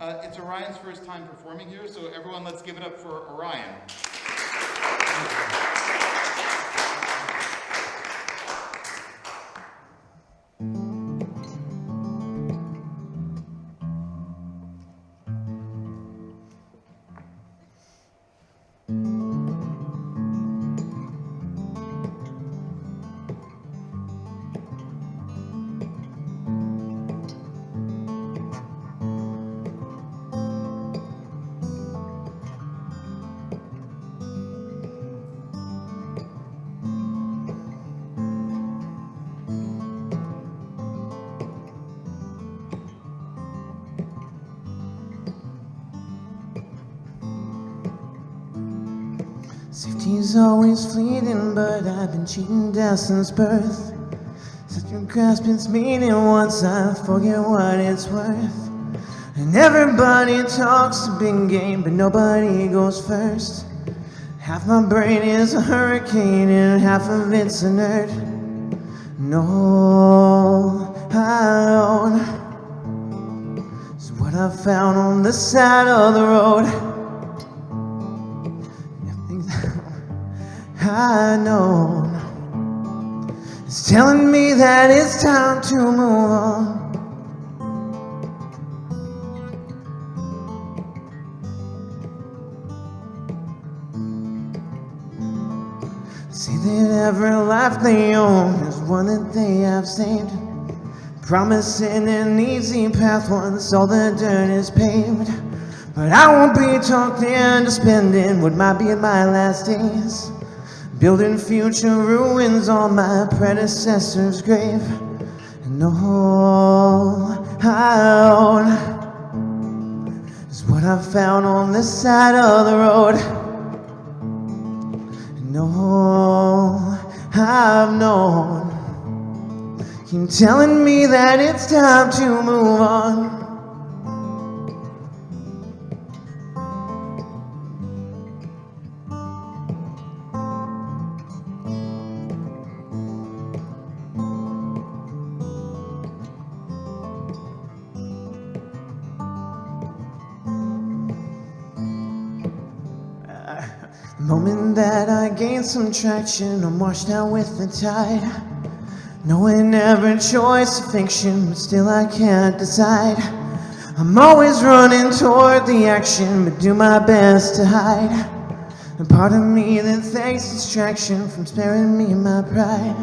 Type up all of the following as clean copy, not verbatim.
It's Orion's first time performing here, so everyone let's give it up for Orion. Safety's always fleeting, but I've been cheating death since birth. Such a grasp its meaning once I forget what it's worth. And everybody talks a big game, but nobody goes first. Half my brain is a hurricane and half of it's inert. No, I own is what I found on the side of the road. I know it's telling me that it's time to move on. Say that every life they own is one that they have saved, promising an easy path once all the dirt is paved. But I won't be talked into spending what might be my last days, building future ruins on my predecessor's grave. And all I own is what I found on the side of the road. And all I've known keep telling me that it's time to move on. The moment that I gain some traction, I'm washed out with the tide. Knowing every choice a fiction, but still I can't decide. I'm always running toward the action, but do my best to hide a part of me that thanks distraction from sparing me my pride.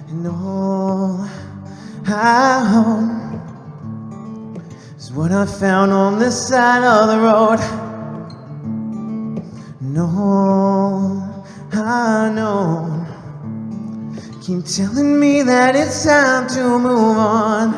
And all I own is what I found on this side of the road. No, I know keep telling me that it's time to move on.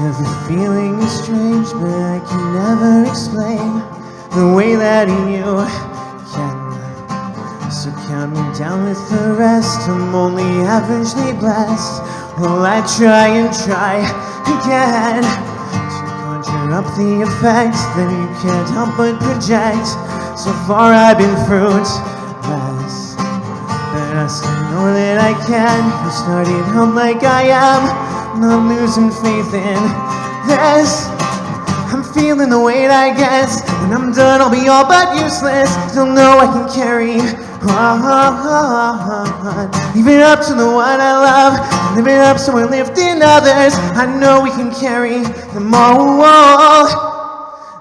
Every feeling is strange, but I can never explain the way that you can. So count me down with the rest, I'm only averagely blessed. Well, I try and try again to conjure up the effects that you can't help but project. So far I've been fruitless, but I still know that I can. You started out like I am, not losing faith in this. I'm feeling the weight, I guess. When I'm done, I'll be all but useless. Still know I can carry on. Leave it up to the one I love. Live it up so we're lifting others. I know we can carry them all.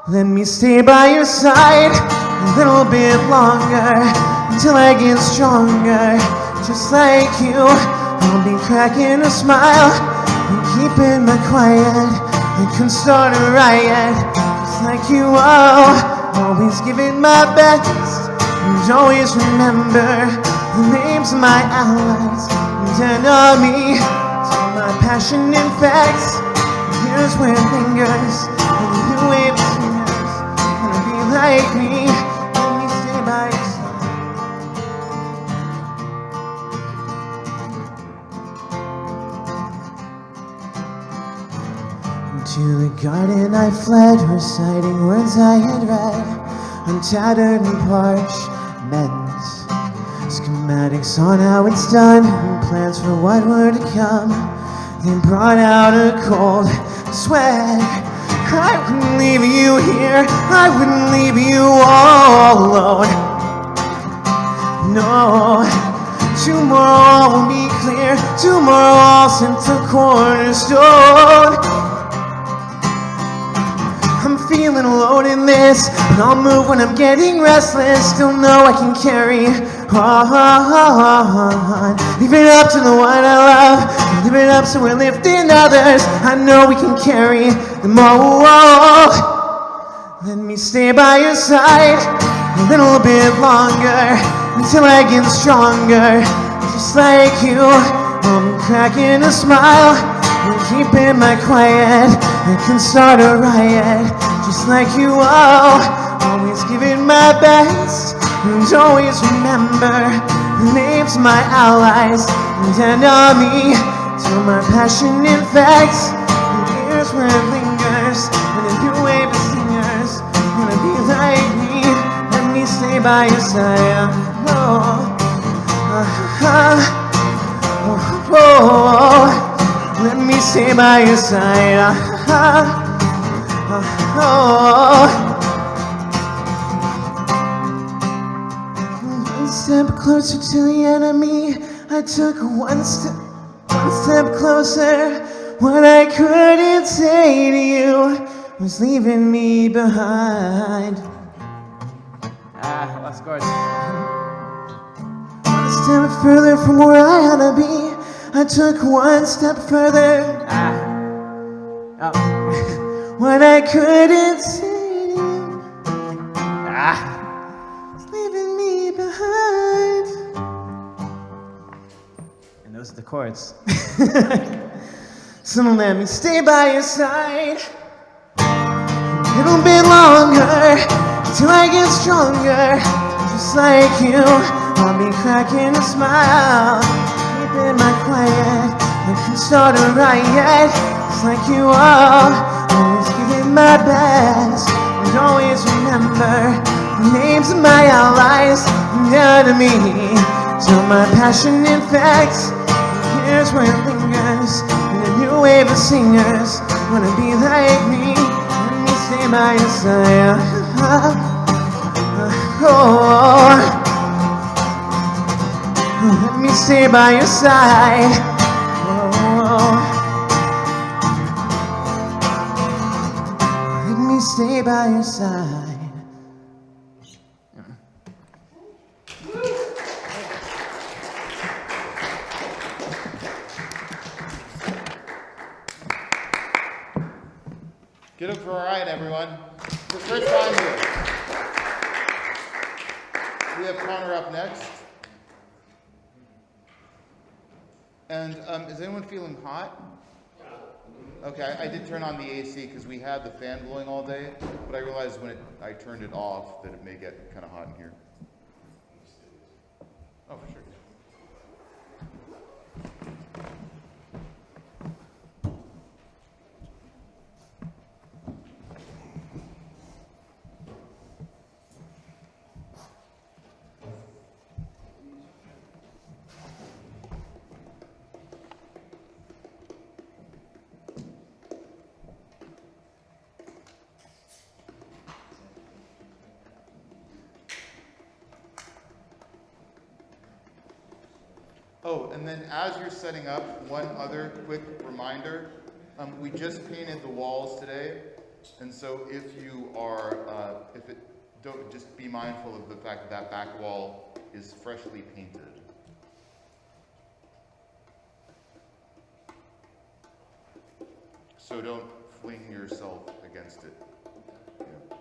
Let me stay by your side a little bit longer until I get stronger. Just like you, I'll be cracking a smile and keeping my quiet. I can start a riot. Just like you, always giving my best. And always remember the names of my allies and enemy. Till my passion infects. Here's where it lingers. And the new wave of singers wanna be like me. Let me stay by your side. Into the garden I fled, reciting words I had read on tattered and parchments. Schematics on how it's done, and plans for what were to come. Then brought out a cold sweat. I wouldn't leave you here, I wouldn't leave you all alone. No, tomorrow will be clear, tomorrow I'll send the cornerstone. I'm feeling alone in this, but I'll move when I'm getting restless. Still know I can carry on. Leave it up to the one I love. Leave it up so we're lifting others. I know we can carry them all. Let me stay by your side a little bit longer until I get stronger. Just like you, I'm cracking a smile and keeping my quiet. I can start a riot. Just like you, always giving my best. And always remember the names of my allies and enemy. Till my passion infects. And here's where it lingers. And a new wave of singers wanna be like me. Let me stay by your side. Let me stay by your side. One step closer to the enemy. I took one step closer. What I couldn't say to you was leaving me behind. Lost chords. One step further from where I had to be. I took one step further. What I couldn't say to you was leaving me behind. And those are the chords. So let me stay by your side a little bit longer till I get stronger. Just like you, I'll be cracking a smile, keeping my quiet. I can start a riot. Just like you are, always giving my best. And always remember the names of my allies and enemy. Till my passion infects. And here's where it lingers. And a new wave of singers wanna be like me. Let me stay by your side. Let me stay by your side. Let me stay by your side. Get up for a ride, everyone. The first time here. We have Connor up next. And is anyone feeling hot? Okay, I did turn on the AC because we had the fan blowing all day, but I realized when I turned it off that it may get kind of hot in here. Oh, for sure. Oh, and then as you're setting up, one other quick reminder. We just painted the walls today, And so if you are, don't just be mindful of the fact that that back wall is freshly painted. So don't fling yourself against it. Yeah.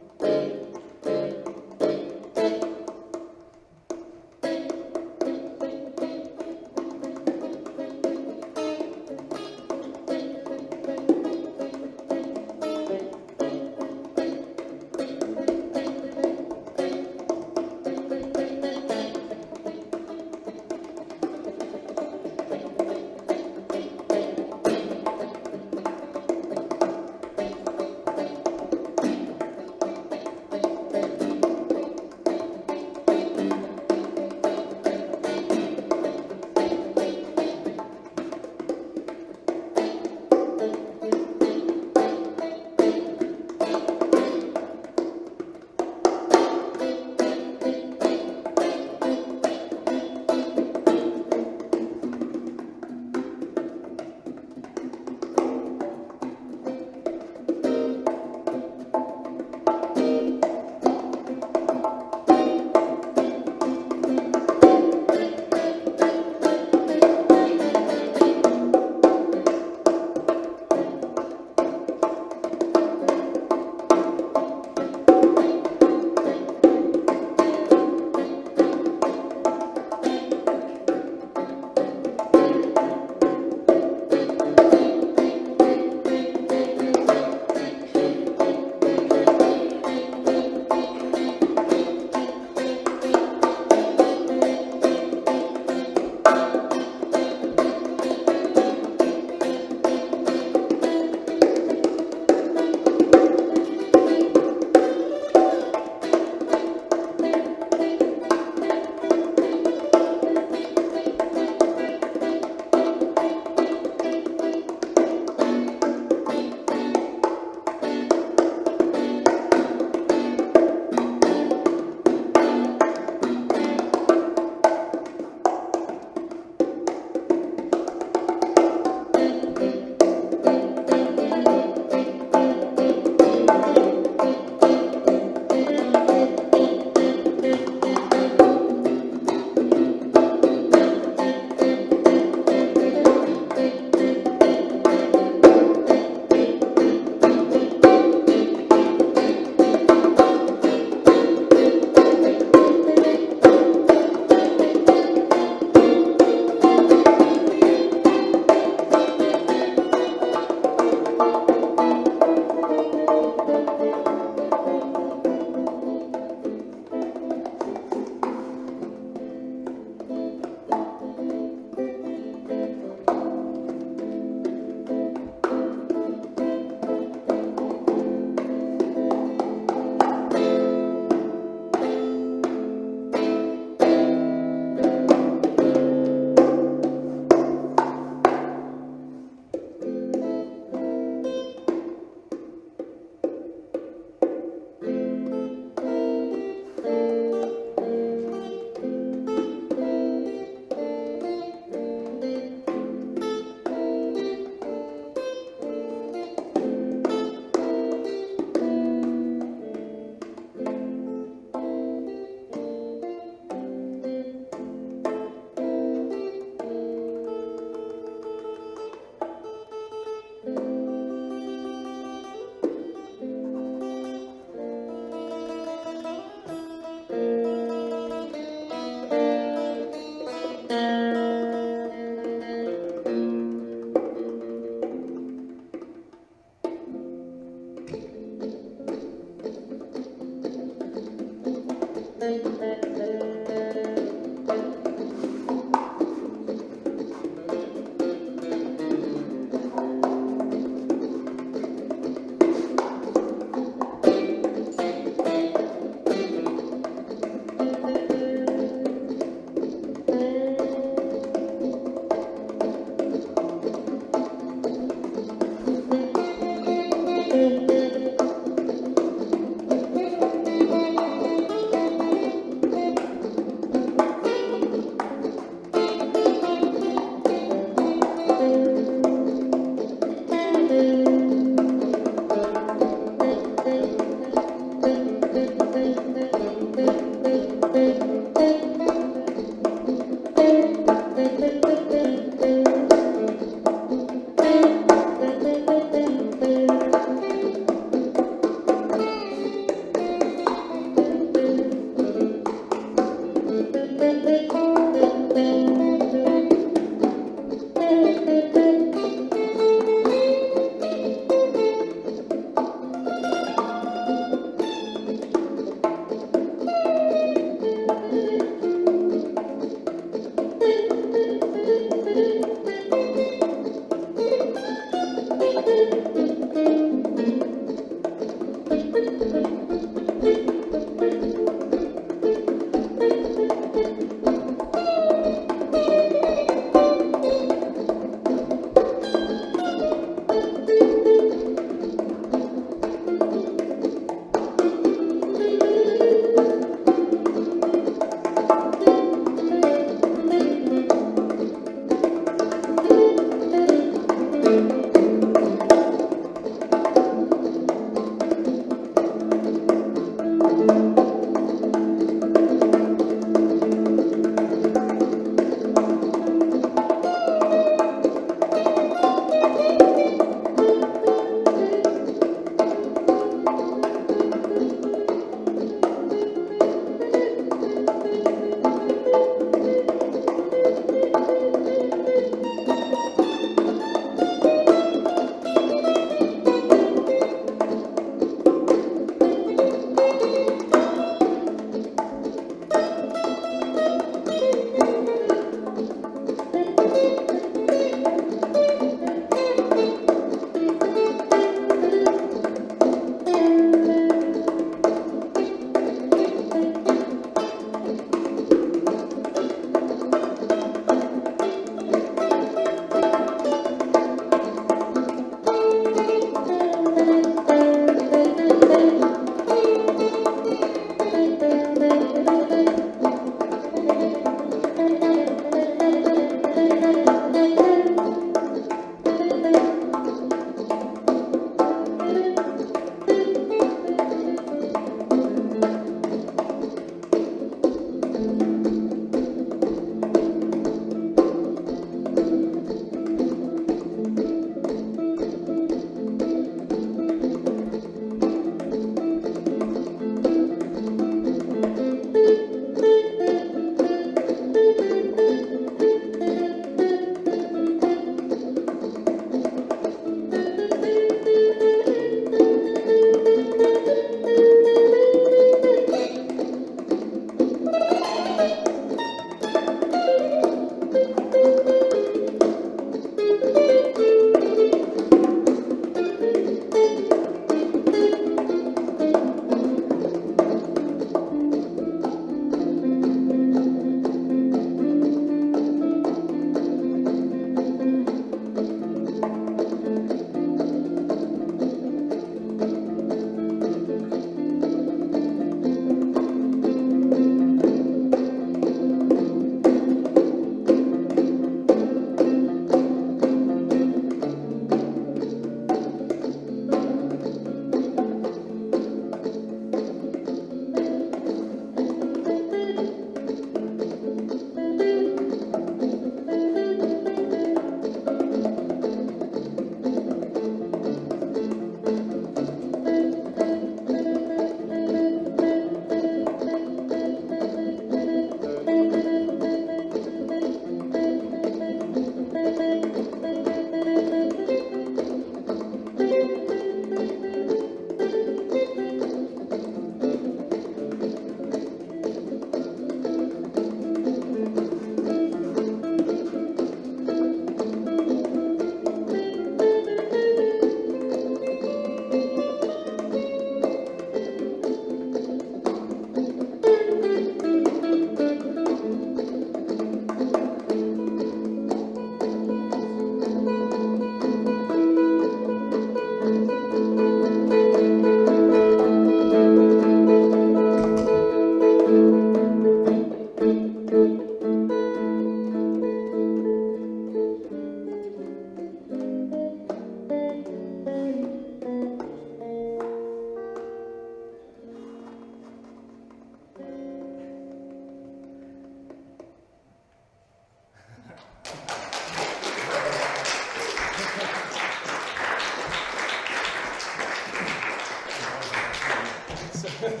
Give it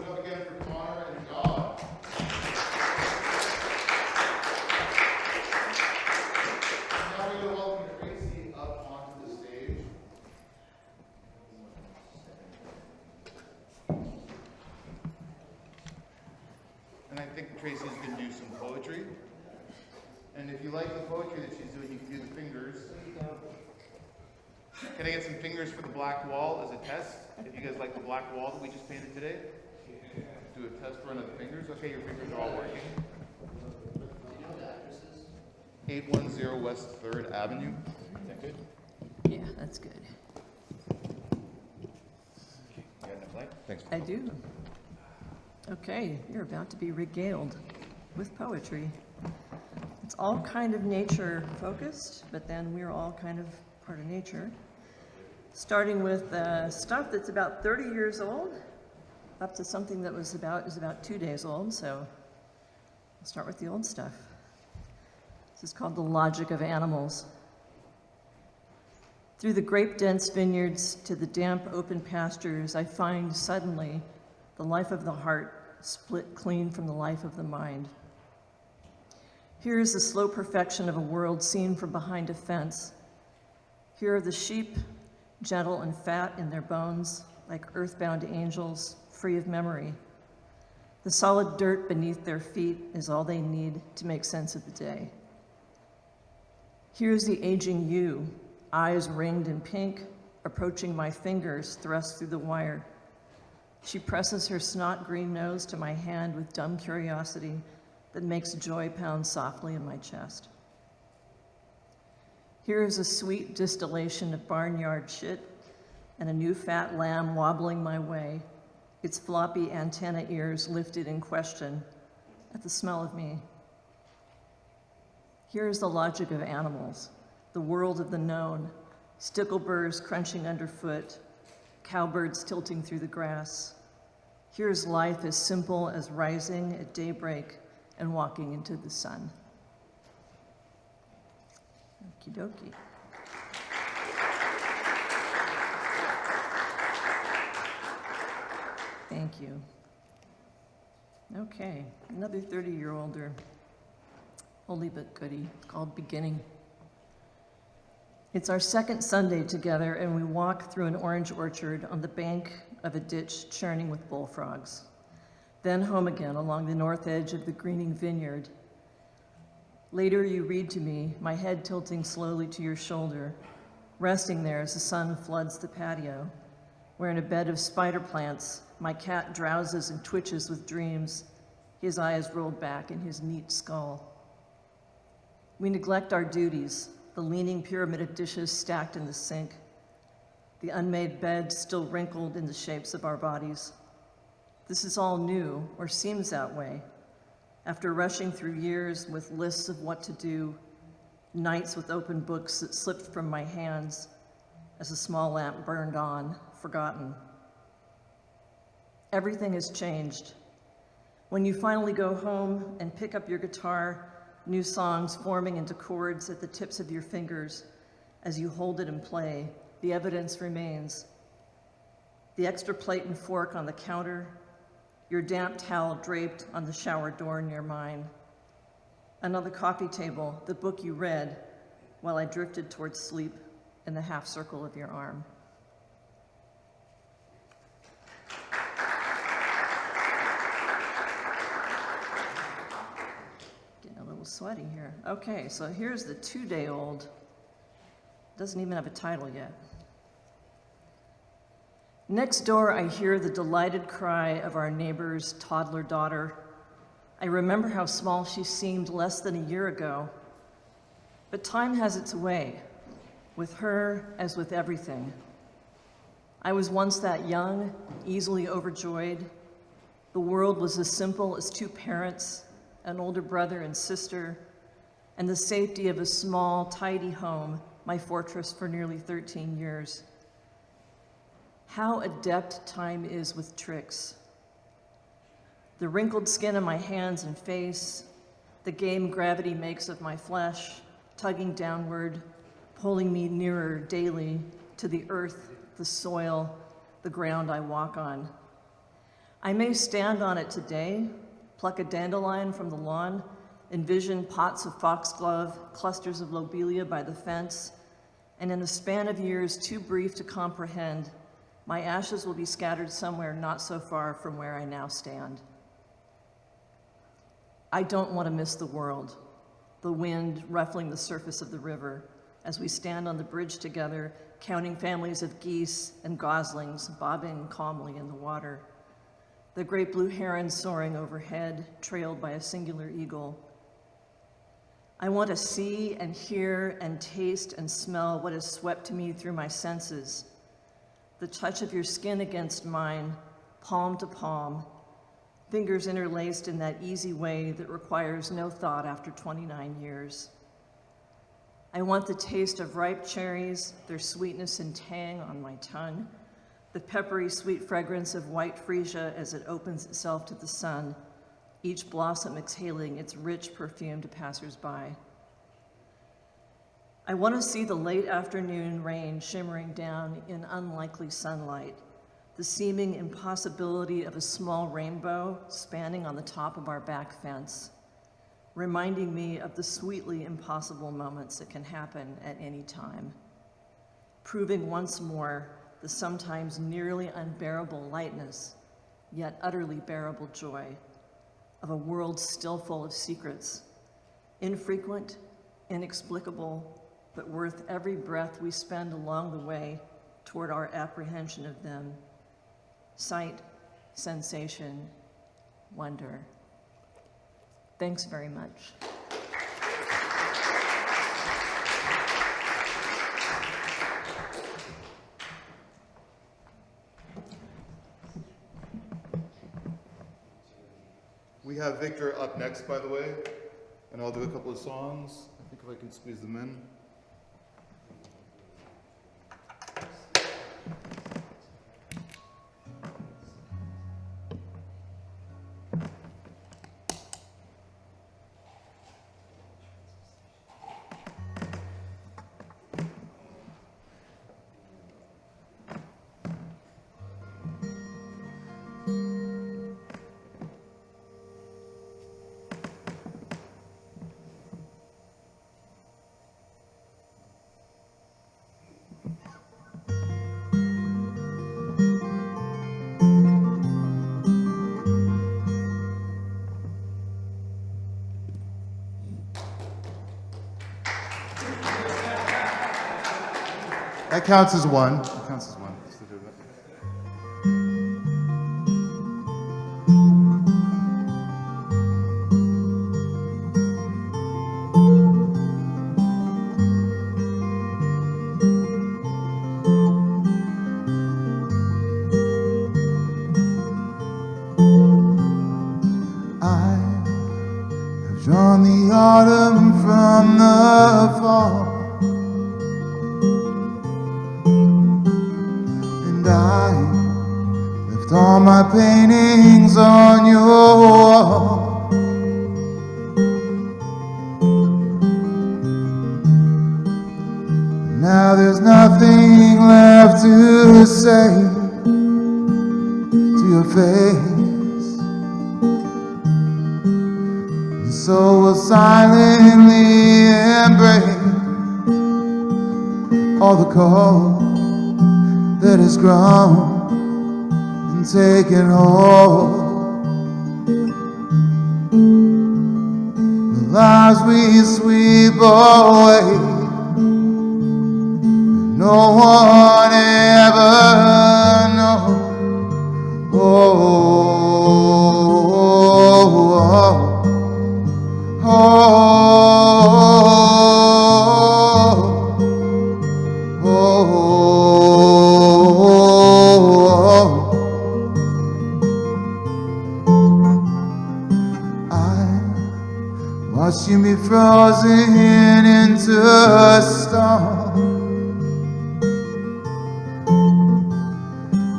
up again for Connor and God. Now we're going to welcome Tracy up onto the stage. And I think Tracy's going to do some poetry. And if you like the poetry that she's doing, you can do the fingers. Can I get some fingers for the black wall as a test? If you guys like the black wall that we just painted today? Do a test run of the fingers. Okay, your fingers are all working. Do you know the addresses? 810 West 3rd Avenue. Is that good? Yeah, that's good. You got enough light? Thanks. I do. Okay, you're about to be regaled with poetry. It's all kind of nature focused, but then we're all kind of part of nature. Starting with stuff that's about 30 years old, up to something that is about 2 days old, so I'll start with the old stuff. This is called The Logic of Animals. Through the grape-dense vineyards to the damp open pastures, I find suddenly the life of the heart split clean from the life of the mind. Here is the slow perfection of a world seen from behind a fence. Here are the sheep, gentle and fat in their bones, like earthbound angels, free of memory. The solid dirt beneath their feet is all they need to make sense of the day. Here's the aging you, eyes ringed in pink, approaching my fingers thrust through the wire. She presses her snot green nose to my hand with dumb curiosity that makes joy pound softly in my chest. Here is a sweet distillation of barnyard shit and a new fat lamb wobbling my way, its floppy antenna ears lifted in question at the smell of me. Here is the logic of animals, the world of the known, stickleburs crunching underfoot, cowbirds tilting through the grass. Here's life as simple as rising at daybreak and walking into the sun. Okie dokie. Thank you. Okay, another 30-year-older oldie but goodie called Beginning. It's our second Sunday together, and we walk through an orange orchard on the bank of a ditch churning with bullfrogs. Then home again along the north edge of the greening vineyard. Later you read to me, my head tilting slowly to your shoulder, resting there as the sun floods the patio, where in a bed of spider plants, my cat drowses and twitches with dreams, his eyes rolled back in his neat skull. We neglect our duties, the leaning pyramid of dishes stacked in the sink, the unmade bed still wrinkled in the shapes of our bodies. This is all new, or seems that way, after rushing through years with lists of what to do, nights with open books that slipped from my hands as a small lamp burned on, forgotten. Everything has changed. When you finally go home and pick up your guitar, new songs forming into chords at the tips of your fingers as you hold it and play, the evidence remains. The extra plate and fork on the counter, your damp towel draped on the shower door near mine. And on the coffee table, the book you read while I drifted towards sleep in the half circle of your arm. Getting a little sweaty here. Okay, so here's the 2-day-old. Doesn't even have a title yet. Next door, I hear the delighted cry of our neighbor's toddler daughter. I remember how small she seemed less than a year ago. But time has its way, with her as with everything. I was once that young, easily overjoyed. The world was as simple as 2 parents, an older brother and sister, and the safety of a small, tidy home, my fortress for nearly 13 years. How adept time is with tricks. The wrinkled skin on my hands and face, the game gravity makes of my flesh, tugging downward, pulling me nearer daily to the earth, the soil, the ground I walk on. I may stand on it today, pluck a dandelion from the lawn, envision pots of foxglove, clusters of lobelia by the fence, and in a span of years too brief to comprehend, my ashes will be scattered somewhere not so far from where I now stand. I don't want to miss the world, the wind ruffling the surface of the river as we stand on the bridge together, counting families of geese and goslings bobbing calmly in the water, the great blue heron soaring overhead, trailed by a singular eagle. I want to see and hear and taste and smell what has swept to me through my senses, the touch of your skin against mine, palm to palm, fingers interlaced in that easy way that requires no thought after 29 years. I want the taste of ripe cherries, their sweetness and tang on my tongue, the peppery sweet fragrance of white freesia as it opens itself to the sun, each blossom exhaling its rich perfume to passers-by. I want to see the late afternoon rain shimmering down in unlikely sunlight, the seeming impossibility of a small rainbow spanning on the top of our back fence, reminding me of the sweetly impossible moments that can happen at any time, proving once more the sometimes nearly unbearable lightness, yet utterly bearable joy of a world still full of secrets, infrequent, inexplicable, but worth every breath we spend along the way toward our apprehension of them. Sight, sensation, wonder. Thanks very much. We have Victor up next, by the way, and I'll do a couple of songs. I think if I can squeeze them in. That counts as one. That counts as one. Let's do that. I have drawn the autumn from the fall, and I left all my paintings on your wall. Now there's nothing left to say to your face. So we'll silently embrace all the cold that has grown and taken hold. The lives we sweep away, but no one ever knows. Oh. Watching me frozen into a storm,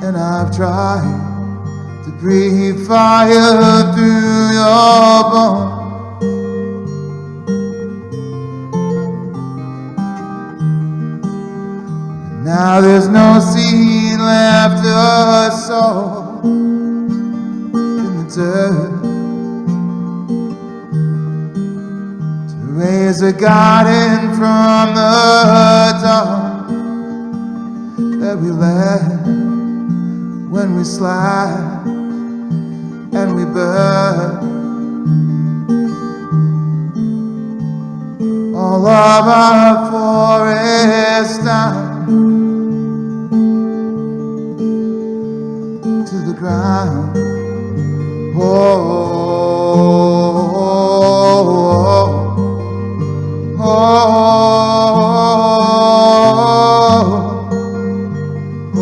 and I've tried to breathe fire through your bones. Now there's no seed left to sow in the dirt, to raise a garden from the dawn that we let when we slide and we burn. All of our forest down to the ground. Oh, oh, oh, oh,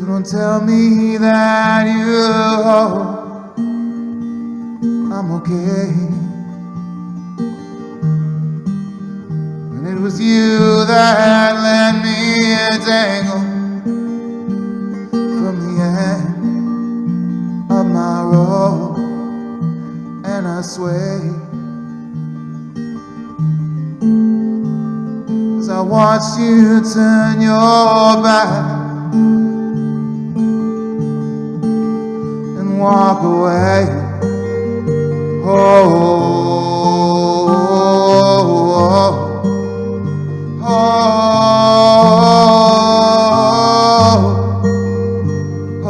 So don't tell me that I'm okay, when it was you that let me dangle from the end of my rope, and I sway as I watched you turn your back and walk away. Oh, oh, oh, oh, oh, oh,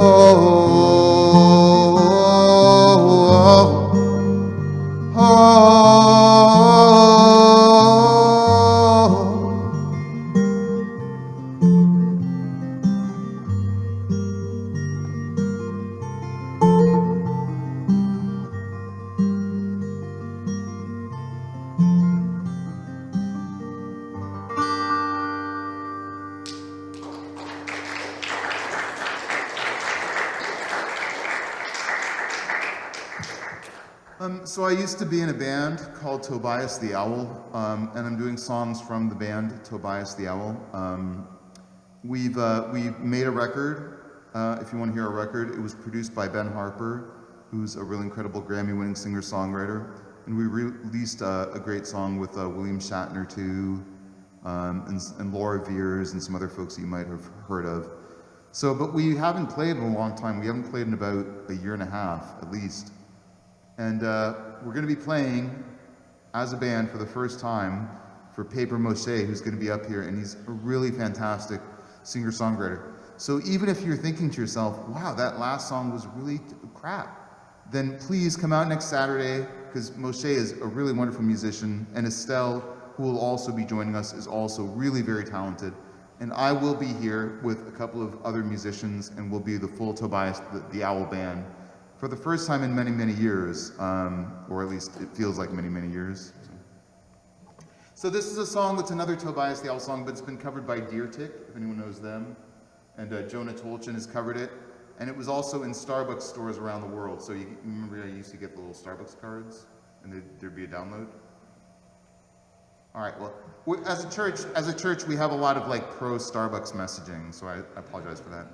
oh. So I used to be in a band called Tobias the Owl, and I'm doing songs from the band Tobias the Owl. We've made a record. If you want to hear a record, it was produced by Ben Harper, who's a really incredible Grammy-winning singer-songwriter, and we released a great song with William Shatner too, and Laura Veers and some other folks that you might have heard of. So, but we haven't played in a long time. We haven't played in about a year and a half, at least. And we're going to be playing as a band for the first time for Paper Moshe, who's going to be up here, and he's a really fantastic singer-songwriter. So even if you're thinking to yourself, wow, that last song was really crap, then please come out next Saturday, because Moshe is a really wonderful musician, and Estelle, who will also be joining us, is also really very talented. And I will be here with a couple of other musicians, and we'll be the full Tobias the Owl Band for the first time in many, many years, or at least it feels like many, many years. So this is a song that's another Tobias the Owl song, but it's been covered by Deer Tick, if anyone knows them. And Jonah Tolchin has covered it. And it was also in Starbucks stores around the world. So you remember I used to get the little Starbucks cards, and there'd be a download? All right, well, as a church, we have a lot of like pro Starbucks messaging, so I apologize for that.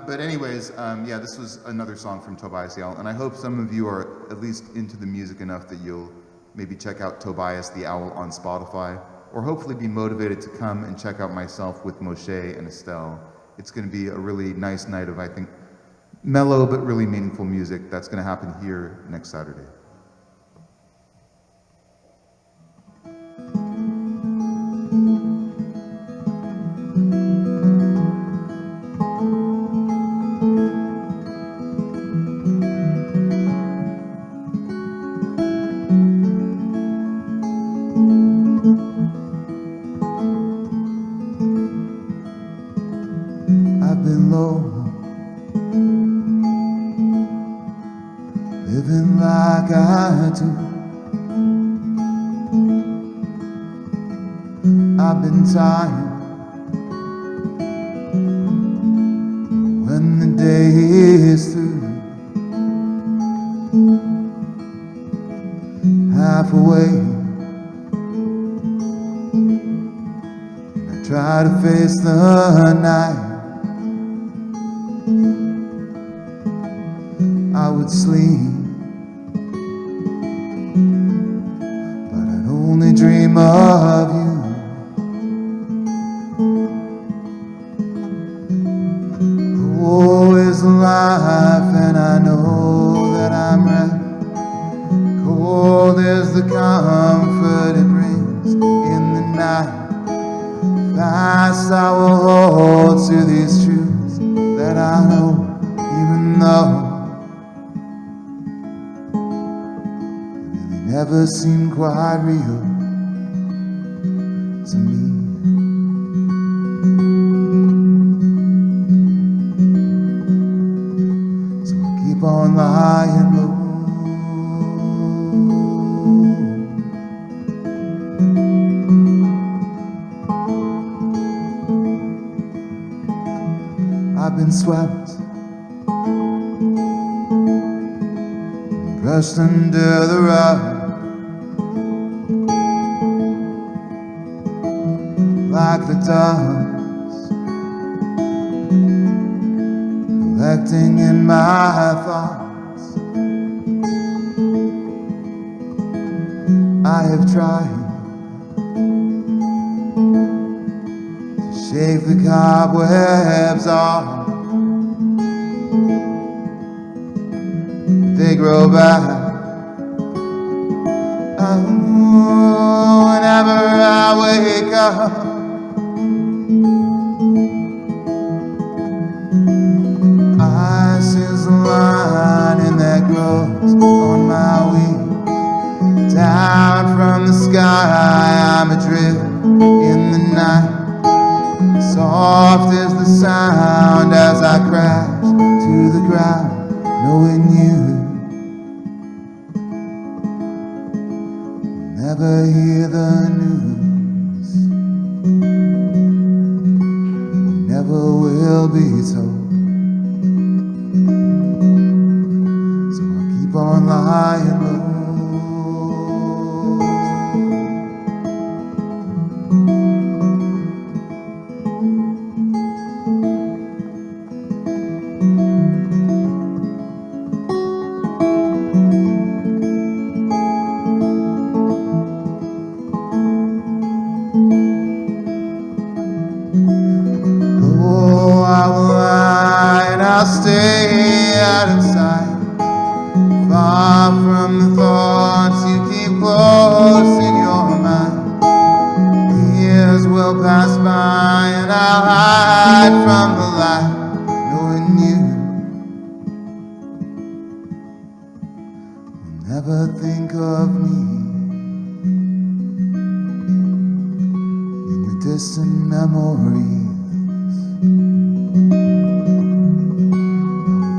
But anyways, yeah, this was another song from Tobias the Owl, and I hope some of you are at least into the music enough that you'll maybe check out Tobias the Owl on Spotify, or hopefully be motivated to come and check out myself with Moshe and Estelle. It's going to be a really nice night of, I think, mellow but really meaningful music that's going to happen here next Saturday. I've been low, living like I do. I've been tired when the day is through. Half awake, I try to face the night. would sleep, but I'd only dream of you. Oh, is life, and I know that I'm right. Cold is the comfort it brings in the night. Fast I will hold to these truths that I know, even though they really never seem quite real to me. So I keep on lying low. I've been swept, brushed under the rug, like the dust collecting in my thoughts. I have tried to shake the cobwebs off. They grow back. Oh, whenever I wake up, I sense the lining that grows on my wings. Down from the sky, I'm adrift in the night. Soft is the sound as I crash to the ground, knowing you never hear the news, never will be told. So I'll keep on lying low. I'll stay out of sight, far from the thoughts you keep close in your mind. Years will pass by and I'll hide from the light, knowing you will never think of me in your distant memories.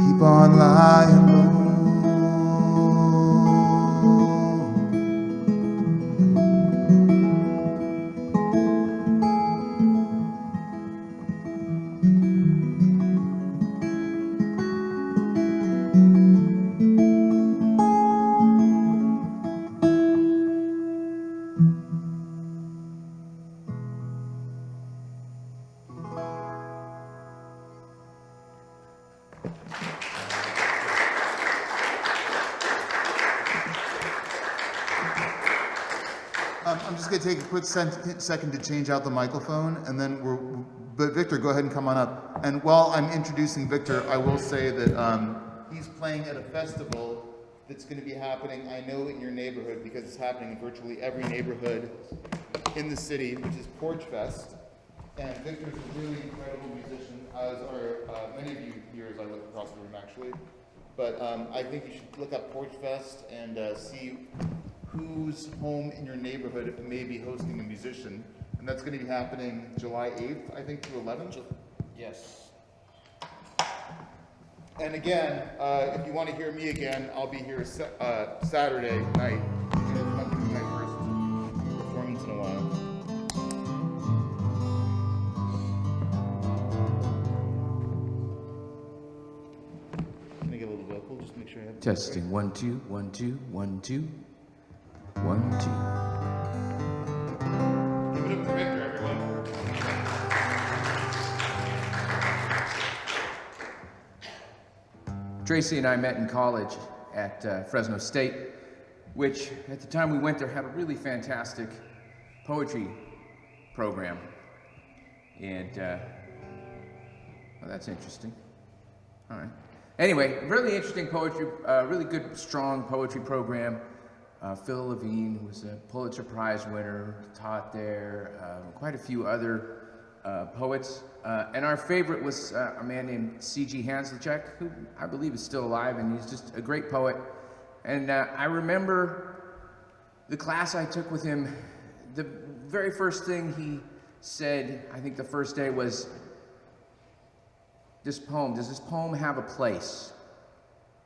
Keep on lying low. I'm just going to take a quick second to change out the microphone, and then but Victor, go ahead and come on up. And while I'm introducing Victor, I will say that he's playing at a festival that's going to be happening, I know, in your neighborhood, because it's happening in virtually every neighborhood in the city, which is Porch Fest. And Victor's a really incredible musician, as are many of you here as I look across the room, actually. But I think you should look up Porch Fest and see whose home in your neighborhood may be hosting a musician. And that's going to be happening July 8th, I think, through 11th? Yes. And again, if you want to hear me again, I'll be here Saturday night. And it's going to be my first performance in a while. Can I get a little vocal? Just make sure I have Testing 1 2 1 2 1 2 1 2. Give it up for Victor, everyone. Tracy and I met in college at Fresno State, which at the time we went there had a really fantastic poetry program. And, well, that's interesting. All right. Anyway, really interesting poetry, really good, strong poetry program. Phil Levine, who was a Pulitzer Prize winner, taught there, quite a few other poets. And our favorite was a man named C.G. Hanslechek, who I believe is still alive, and he's just a great poet. And I remember the class I took with him, the very first thing he said, I think the first day, was, does this poem have a place?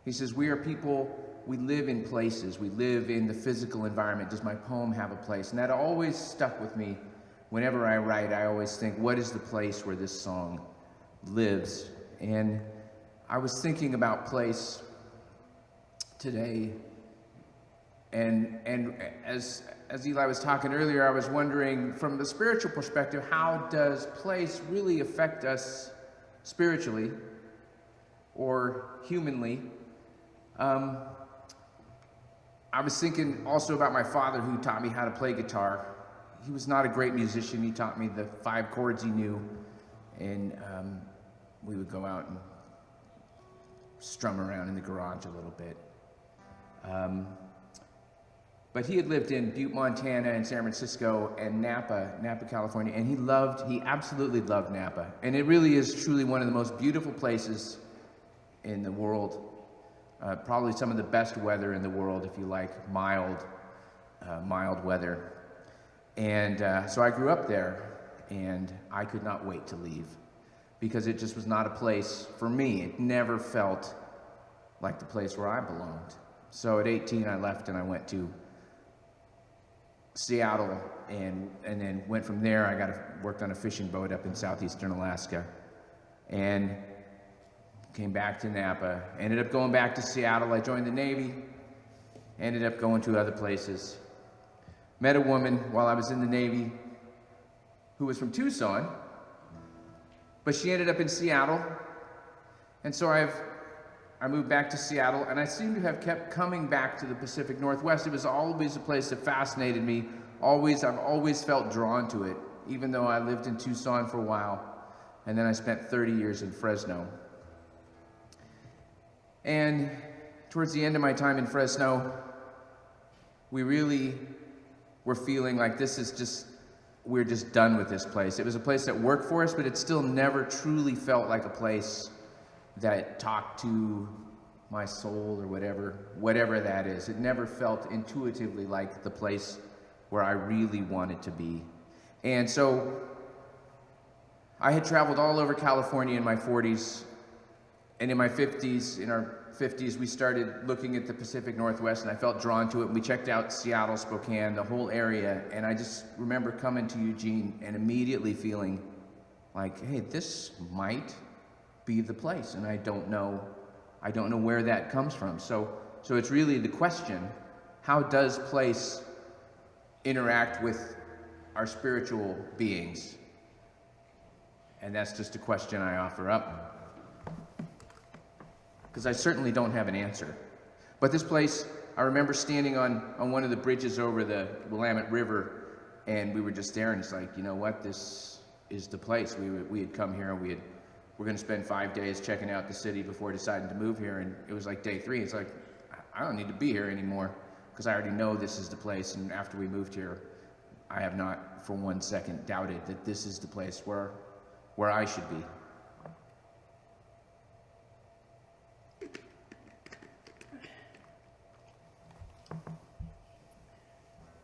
He says, we are people, we live in places, we live in the physical environment. Does my poem have a place? And that always stuck with me. Whenever I write, I always think, what is the place where this song lives? And I was thinking about place today, and as Eli was talking earlier, I was wondering, from the spiritual perspective, how does place really affect us spiritually or humanly? I was thinking also about my father, who taught me how to play guitar. He was not a great musician. He taught me the 5 chords he knew, and we would go out and strum around in the garage a little bit. But he had lived in Butte, Montana, and San Francisco, and Napa, California, and he absolutely loved Napa. And it really is truly one of the most beautiful places in the world. Probably some of the best weather in the world, if you like mild weather. And so I grew up there, and I could not wait to leave, because it just was not a place for me. It never felt like the place where I belonged. So at 18, I left and I went to Seattle, and then went from there. I worked on a fishing boat up in southeastern Alaska, and came back to Napa. Ended up going back to Seattle. I joined the Navy. Ended up going to other places. Met a woman while I was in the Navy who was from Tucson, but she ended up in Seattle. And so I moved back to Seattle, and I seem to have kept coming back to the Pacific Northwest. It was always a place that fascinated me. I've always felt drawn to it, even though I lived in Tucson for a while, and then I spent 30 years in Fresno. And towards the end of my time in Fresno, we really were feeling like we're just done with this place. It was a place that worked for us, but it still never truly felt like a place that talked to my soul, or whatever that is. It never felt intuitively like the place where I really wanted to be. And so I had traveled all over California in my 40s, and in our 50s, we started looking at the Pacific Northwest, and I felt drawn to it. We checked out Seattle, Spokane, the whole area, and I just remember coming to Eugene and immediately feeling like, hey, this might be the place, and I don't know where that comes from. So it's really the question, how does place interact with our spiritual beings? And that's just a question I offer up, because I certainly don't have an answer. But this place, I remember standing on one of the bridges over the Willamette River, and we were just there, and it's like, you know what, this is the place. We had come here, and we're going to spend 5 days checking out the city before deciding to move here, and it was like day 3. It's like, I don't need to be here anymore, because I already know this is the place. And after we moved here, I have not for 1 second doubted that this is the place where I should be.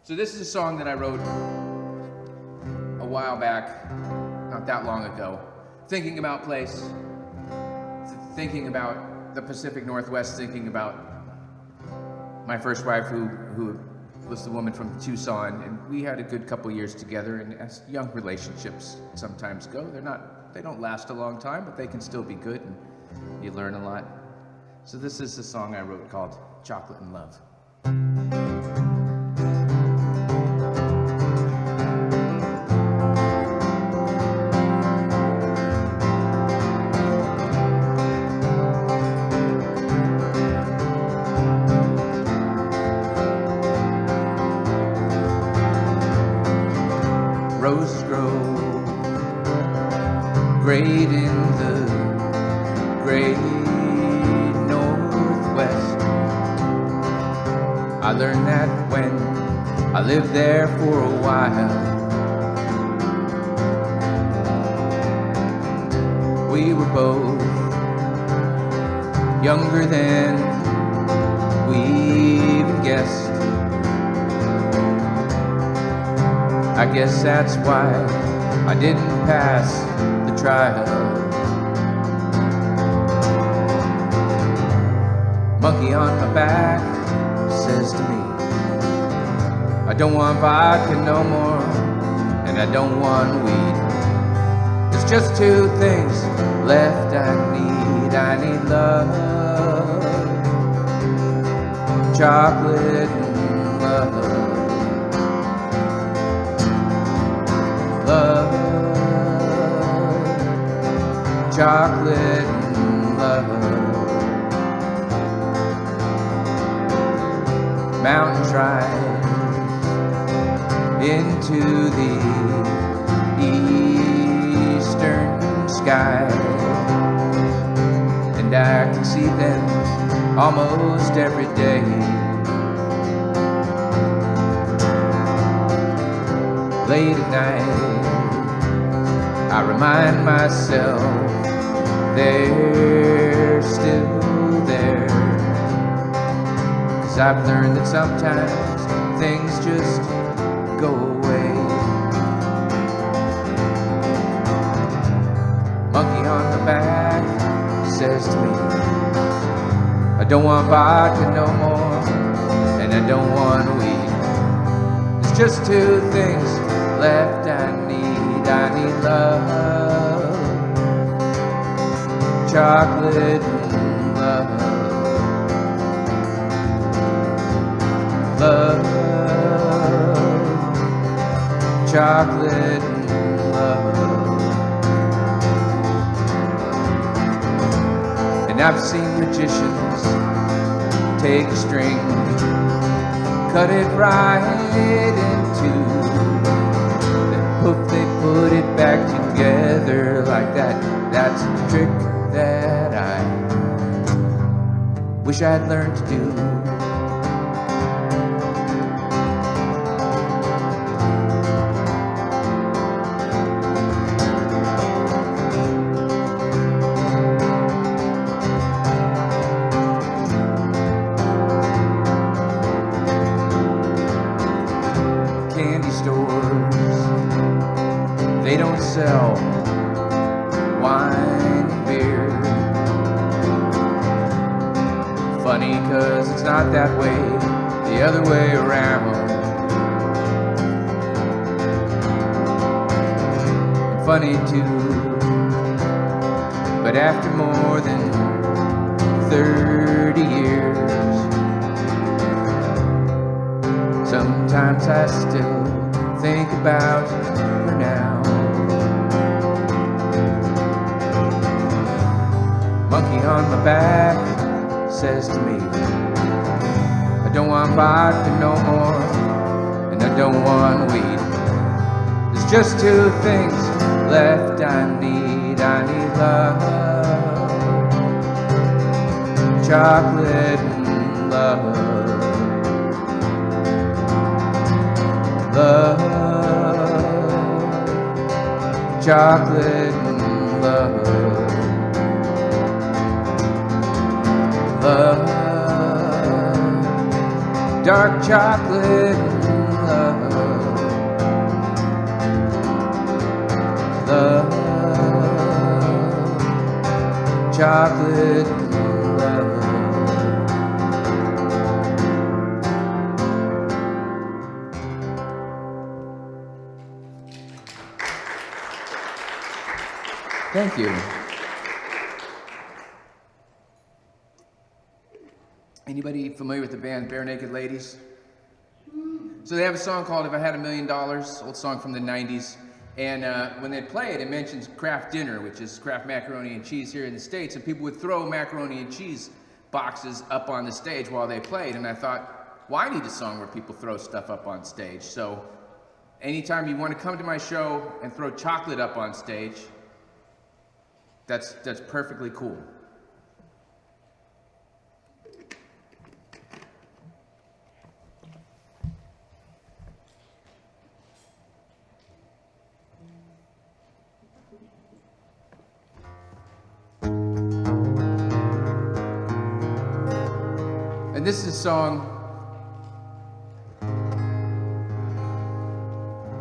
So this is a song that I wrote a while back, not that long ago, thinking about place, thinking about the Pacific Northwest, thinking about my first wife, who was the woman from Tucson, and we had a good couple years together. And as young relationships sometimes go, they don't last a long time, but they can still be good, and you learn a lot. So this is the song I wrote called "Chocolate and Love." learned that when I lived there for a while. We were both younger than we even guessed. I guess that's why I didn't pass the trial. Monkey on my back says to me, I don't want vodka no more, and I don't want weed. There's just two things left I need. I need love, chocolate and love. Love, chocolate and love. Mountain drive into the eastern sky, and I can see them almost every day. Late at night, I remind myself they're still there. 'Cause I've learned that sometimes things just go away. Monkey on the back says to me, I don't want vodka no more, and I don't want weed. There's just two things left I need. I need love, chocolate and love. Love, chocolate and love. And I've seen magicians take a string, cut it right in two, then poof, they put it back together like that. That's a trick that I wish I'd learned to do. Candy stores, they don't sell wine and beer. Funny, 'cause it's not that way, the other way around. Funny too, but after more than 30 years, sometimes I still think about her now. Monkey on my back says to me, I don't want vodka no more, and I don't want weed. There's just two things left I need. I need love, chocolate and love. Love, chocolate and love. Love, dark chocolate and love. Love, chocolate and love. Thank you. Anybody familiar with the band Bare Naked Ladies? So they have a song called If I Had $1 Million, old song from the 90s. And when they play it, it mentions Kraft Dinner, which is Kraft macaroni and cheese here in the States. And people would throw macaroni and cheese boxes up on the stage while they played. And I thought, well, I need a song where people throw stuff up on stage. So anytime you want to come to my show and throw chocolate up on stage, that's perfectly cool. this is a song.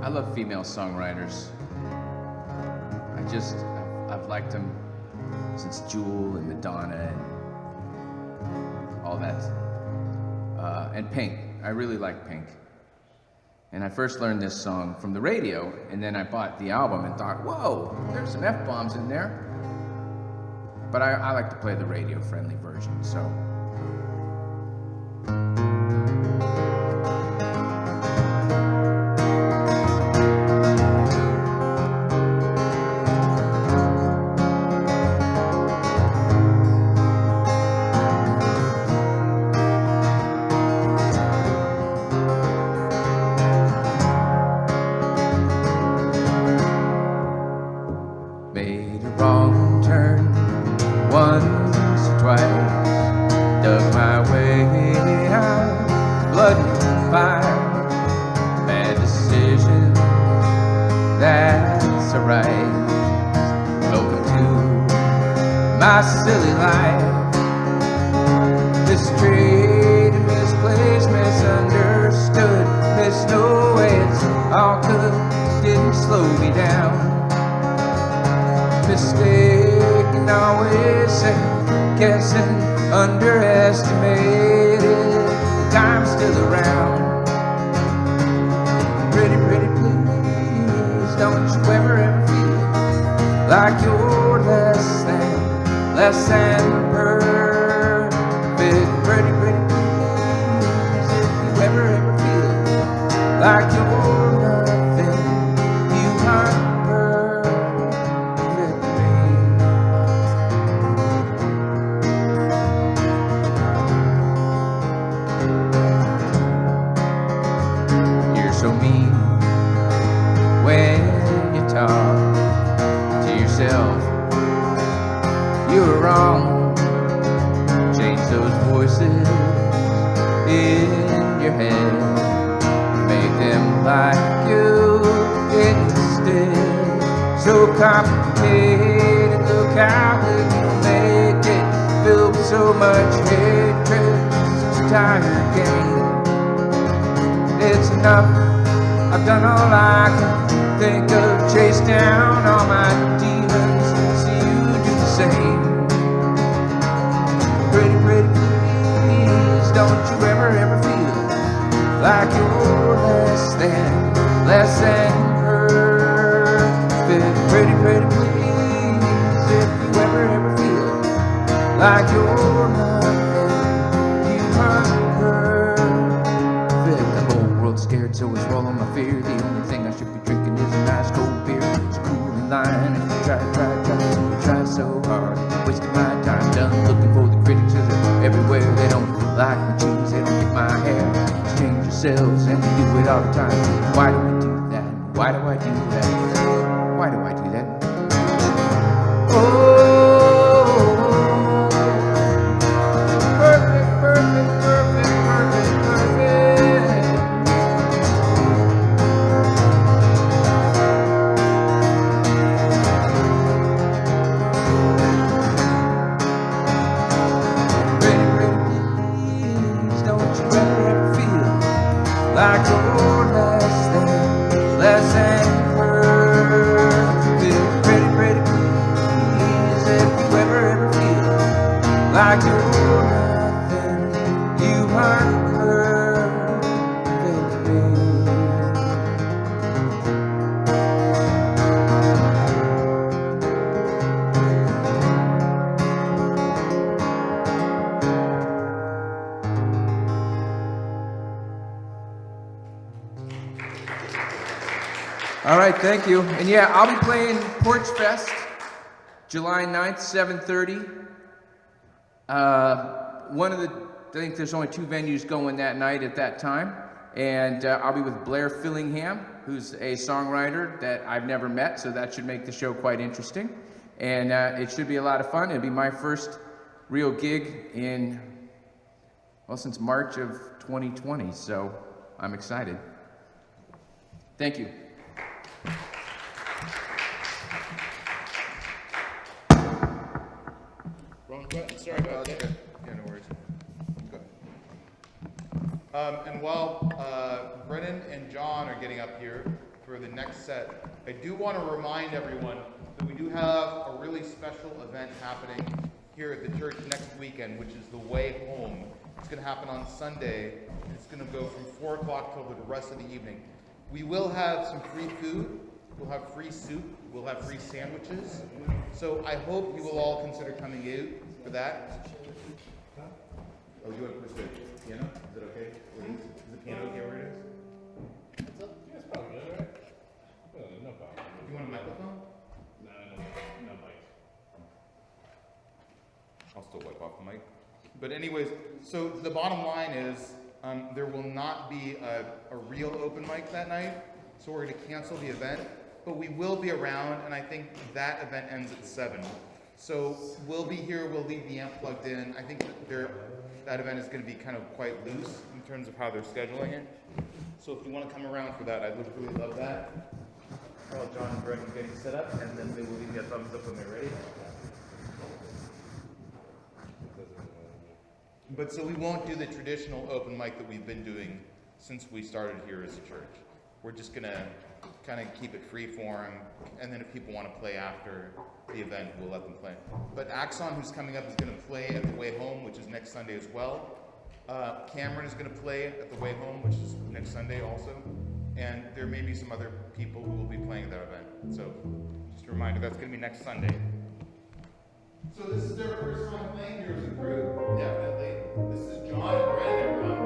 I love female songwriters. I've liked them since Jewel and Madonna and all that. And Pink. I really like Pink. And I first learned this song from the radio, and then I bought the album and thought, whoa, there's some F-bombs in there. But I like to play the radio-friendly version, so. Made a wrong turn once or twice, dug my way out, blood and fire, bad decision, that's alright. Welcome to my silly life, mistreated, misplaced, misunderstood, there's no way it's all good, didn't slow me down. Mistaken, always second guessing, underestimated, time's still around. Pretty, pretty please, don't you ever feel like you're less than perfect. Pretty, pretty please, if you ever feel like you're nothing, you aren't. So mean when you talk to yourself. You were wrong. Change those voices in your head. Make them like you instead. So complicated. Look how good you make it. Filled with so much hatred. Such a tired game. It's enough. I've done all I can think of, chase down all my demons, see you do the same. Pretty, pretty please, don't you ever feel like you're less than perfect. Pretty, pretty please, if you ever feel like you're nothing, you aren't perfect. The whole world's scared, so I swallow my fear. The only thing I should be drinking is a nice cold beer. It's cool and line, and I try so hard. Wasting my time done looking for the critics, cause they're everywhere. They don't like my jeans, they don't get my hair. Change yourselves, and we do it all the time. Why do we do that? Why do I do that? Why do I do that? Perfect, perfect, perfect, perfect, perfect. Pretty, pretty please, don't you ever feel like you're less than perfect. Pretty, pretty please, if you ever feel like you're nothing, you aren't perfect. All right, thank you. And yeah, I'll be playing Porch Fest, July 9th, 7:30. I think there's only 2 venues going that night at that time. And I'll be with Blair Fillingham, who's a songwriter that I've never met, so that should make the show quite interesting. And it should be a lot of fun. It'll be my first real gig since March of 2020, so I'm excited. Thank you. Wrong button, sorry about that. Yeah, no worries. Go ahead. And while Brennan and John are getting up here for the next set, I do want to remind everyone that we do have a really special event happening here at the church next weekend, which is the Way Home. It's going to happen on Sunday, and it's going to go from 4 o'clock till the rest of the evening. We will have some free food, we'll have free soup, we'll have free sandwiches. So I hope you will all consider coming out for that. Oh, you want to push the piano? Is it okay? Is the piano okay where it is? It's probably good, right? No problem. You want a microphone? No mic. I'll still wipe off the mic. But anyways, so the bottom line is there will not be a real open mic that night, so we're going to cancel the event. But we will be around, and I think that event ends at 7. So we'll be here, we'll leave the amp plugged in. I think that event is going to be kind of quite loose in terms of how they're scheduling it. So if you want to come around for that, I'd really love that. While John and Brett are getting set up, and then they will leave you a thumbs up when they're ready. But so we won't do the traditional open mic that we've been doing since we started here as a church. We're just gonna kind of keep it free form, and then if people want to play after the event, we'll let them play. But Axon, who's coming up, is gonna play at the Way Home, which is next Sunday as well. Cameron is gonna play at the Way Home, which is next Sunday also. And there may be some other people who will be playing at that event. So just a reminder, that's gonna be next Sunday. So this is their first time playing here as a group, definitely. This is John and Brandon, everyone.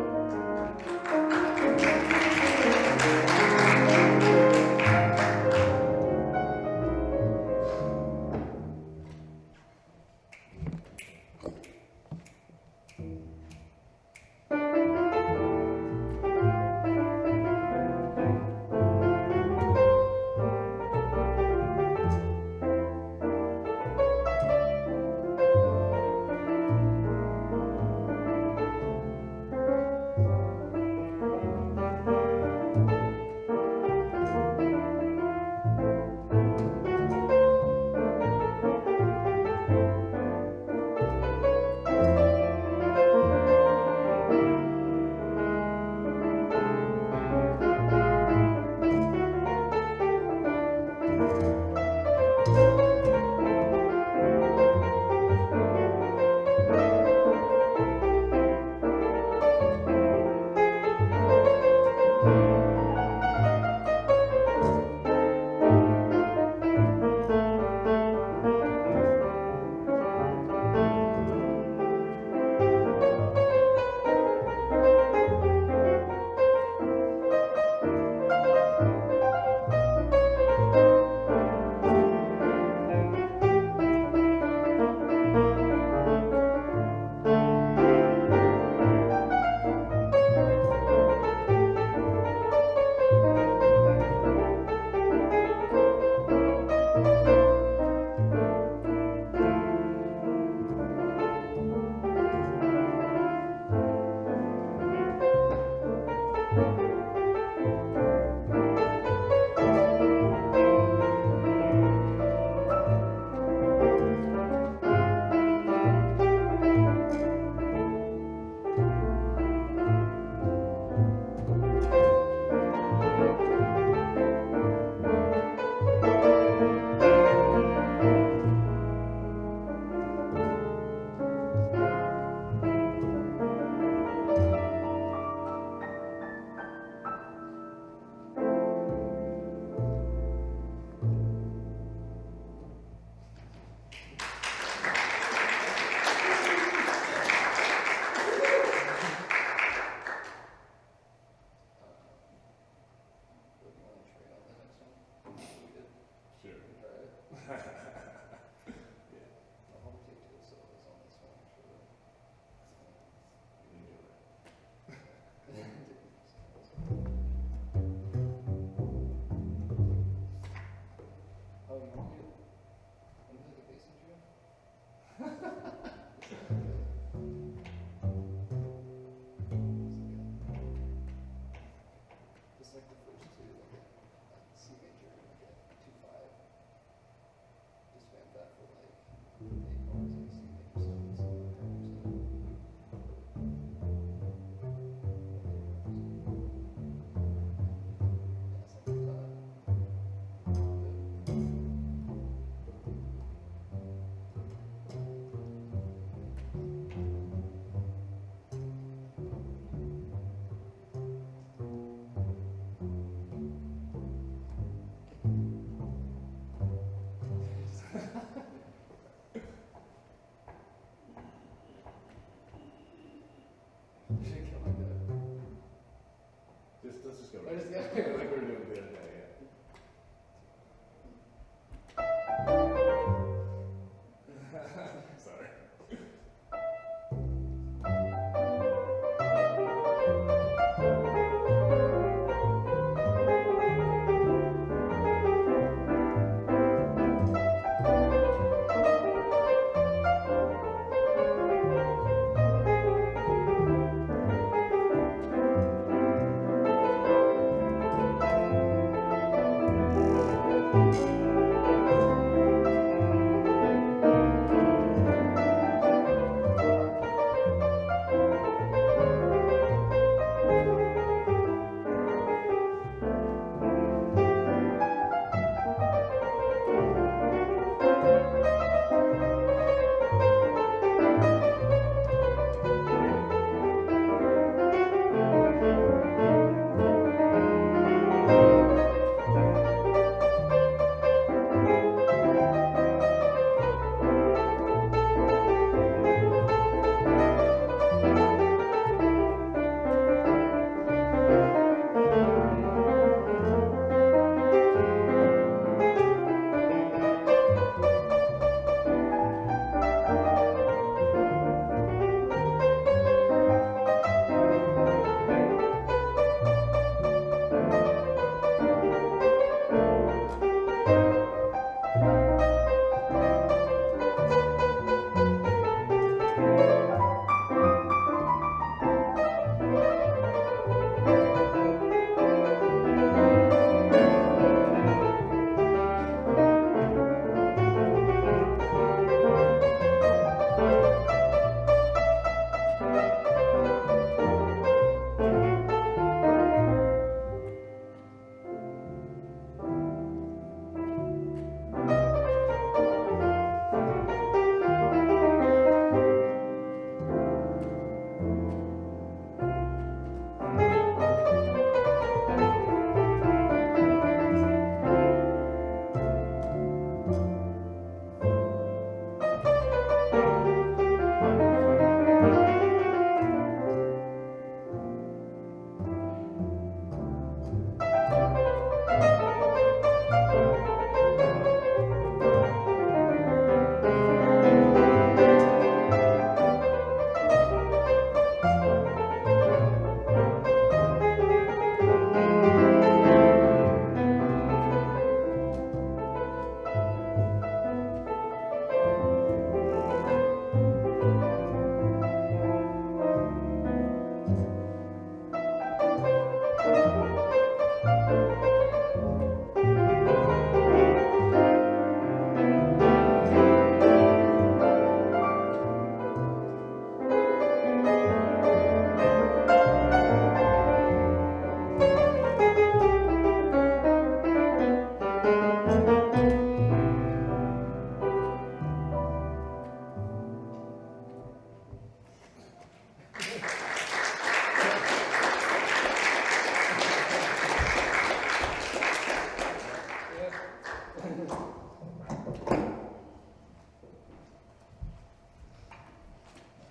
Let's just go right. Like we were doing the other day, yeah. Sorry.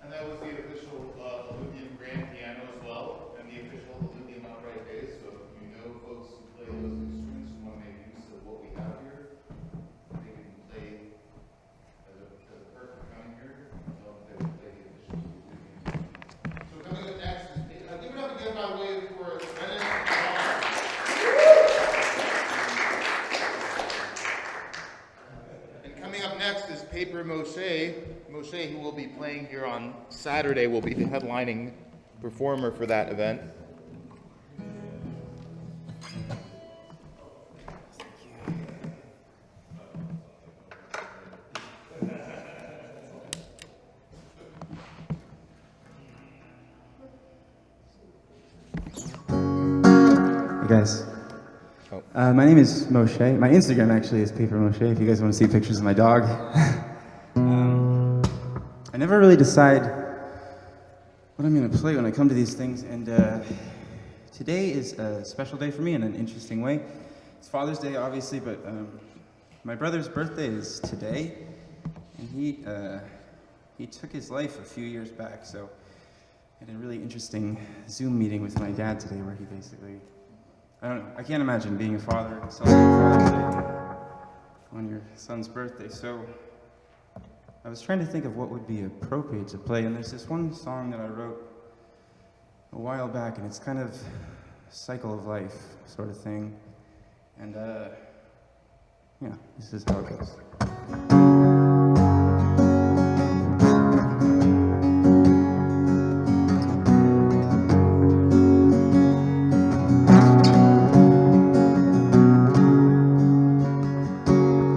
And that was the official Alluvium grand piano as well, and the official Alluvium upright bass. So if you know folks who play those instruments and want to make use of what we have here, they can play as a perfect coming here. They will play the official Alluvium. So coming up next is, give it up again by the way for Brennan. And coming up next is Paper Moshe. Moshe, who will be playing here on Saturday, will be the headlining performer for that event. Hey guys. My name is Moshe. My Instagram actually is Paper Moshe, if you guys want to see pictures of my dog. I never really decide what I'm going to play when I come to these things, and today is a special day for me in an interesting way. It's Father's Day, obviously, but my brother's birthday is today, and he took his life a few years back, so had a really interesting Zoom meeting with my dad today where he basically, I don't know, I can't imagine being a father and celebrating Father's Day on your son's birthday. So I was trying to think of what would be appropriate to play, and there's this one song that I wrote a while back, and it's kind of cycle of life sort of thing. And yeah, this is how it goes.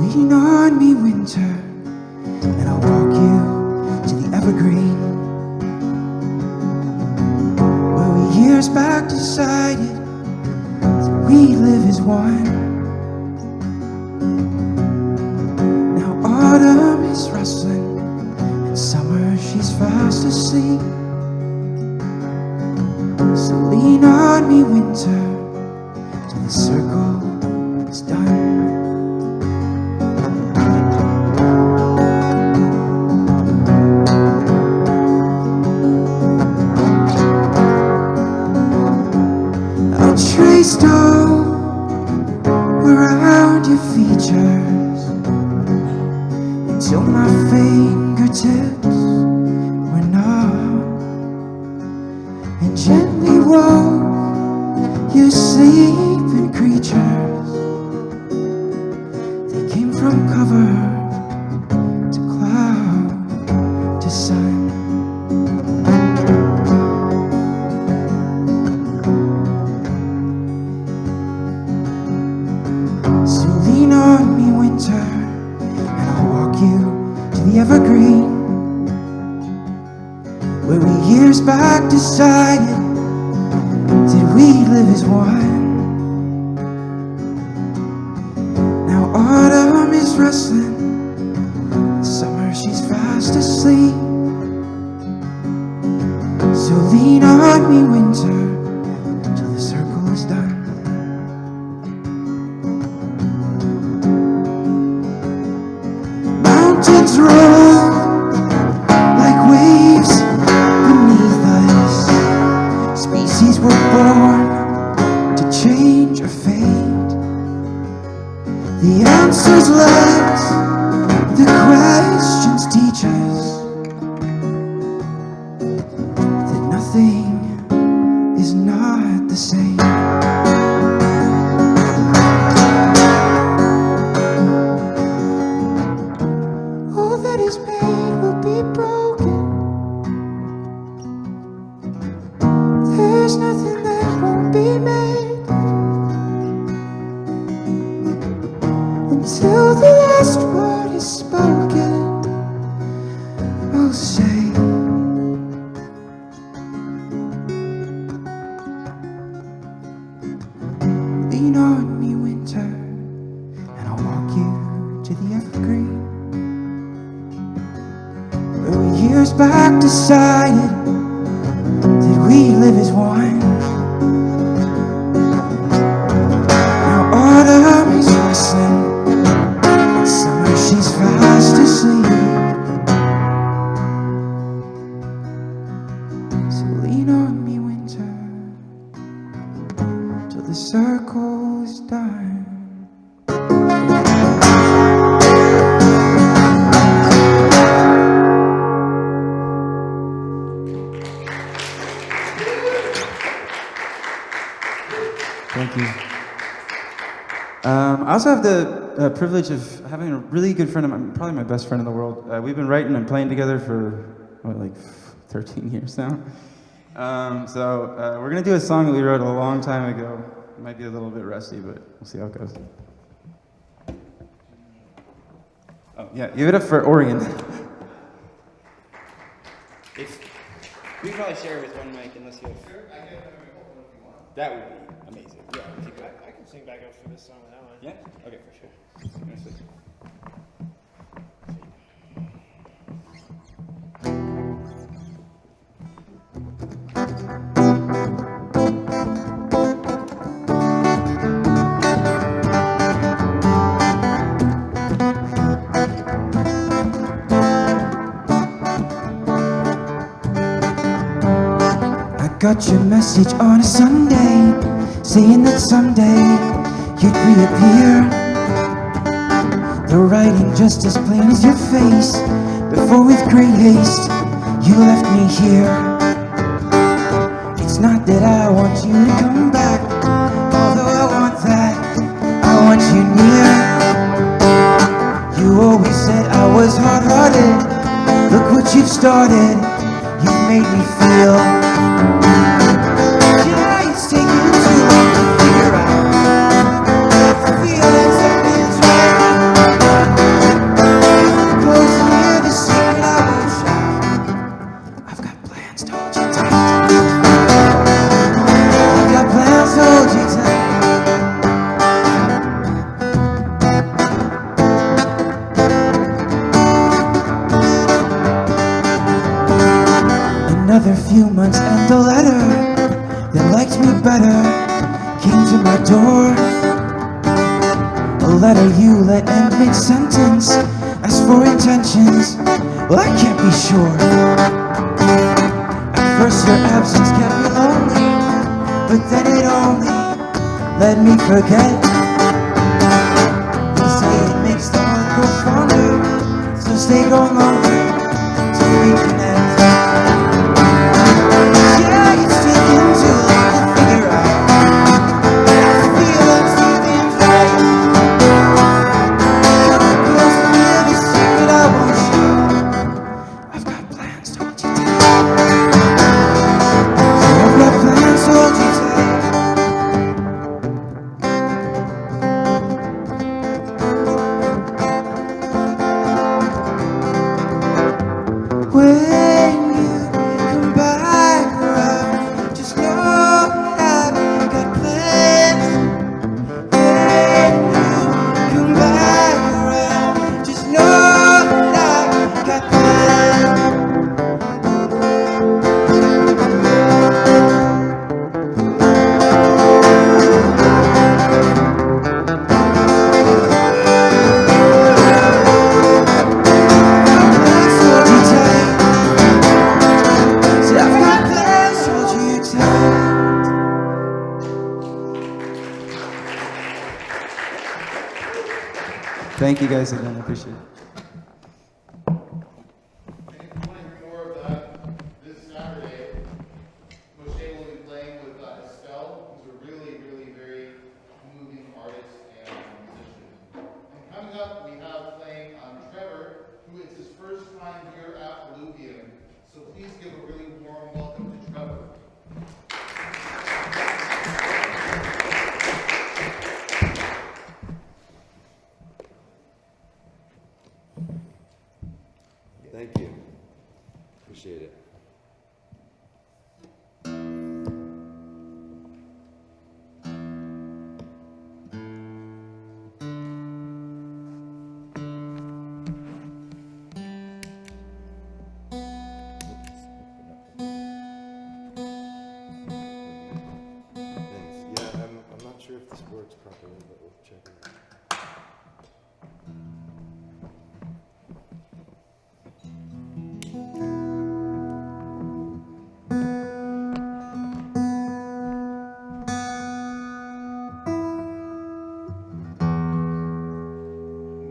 Lean on me, winter, and I'll walk you to the evergreen, where we years back decided that we live as one. Now autumn is rustling, and summer she's fast asleep. So lean on me, winter, till the circle is done. Traced all around your features until my fingertips were numb, and gently woke your sleeping creatures. They came from cover to cloud to sun. So lean on me, winter, and I'll walk you to the evergreen, where we years back decided that we live as one. Now autumn is rustling, and summer she's fast asleep. So lean on me, winter, till the circle is done. Mountains roll like waves beneath us. Species were born to change or fade. The answers let the questions teach us that nothing is not the same. All that is made will be broken. There's nothing that won't be made until the last word is spoken. I'll say, lean on me, winter, and I'll walk you to the evergreen, where we years back decided that we live as one. Now autumn is rustling, and summer she's fast asleep. So lean on me, winter, till the circle is done. Thank you. I also have the privilege of having a really good friend of mine, probably my best friend in the world. We've been writing and playing together for, what, like 13 years now? We're going to do a song that we wrote a long time ago. It might be a little bit rusty, but we'll see how it goes. Oh, yeah, give it up for Oregon. We can probably share with one mic unless you have... That would be amazing. Yeah, I can sing back up for this song without one. yeah? Okay, for sure. I'm gonna switch. got your message on a Sunday, saying that someday you'd reappear. The writing just as plain as your face, before with great haste you left me here. It's not that I want you to come back, although I want that, I want you near. You always said I was hard-hearted, look what you've started, you've made me feel. Yeah, it's taking too long to figure out, I feel that something's right. Close to hear the secret I won't shout, I've got plans to hold you tight. I've got plans to hold you tight. Another few months and a letter that liked me better came to my door. A letter you let end mid-sentence, as for intentions, well I can't be sure. At first your absence kept me lonely, but then it only let me forget. They say it makes the heart grow fonder, so stay go longer to reconnect. Yeah, it's taking too long to figure out, but I feel like something's right. Come close to me, the secret I won't show. I've got plans to hold you tight. So I've got plans to hold you tight. When you come back around, just know I've got plans. When you come back around, just know I've got plans. Plans to hold you tight. See, I've got plans to hold you tight. Thank you guys again. I appreciate it. And if you want to hear more of that, this Saturday, Moshe will be playing with Estelle, who's a really, really very moving artist and musician. And coming up, we have playing Trevor, who it's his first time here at Alluvium. So please give a really warm welcome to Trevor. Thank you. Appreciate it. Thanks. Yeah, I'm not sure if this works properly, but we'll check it out.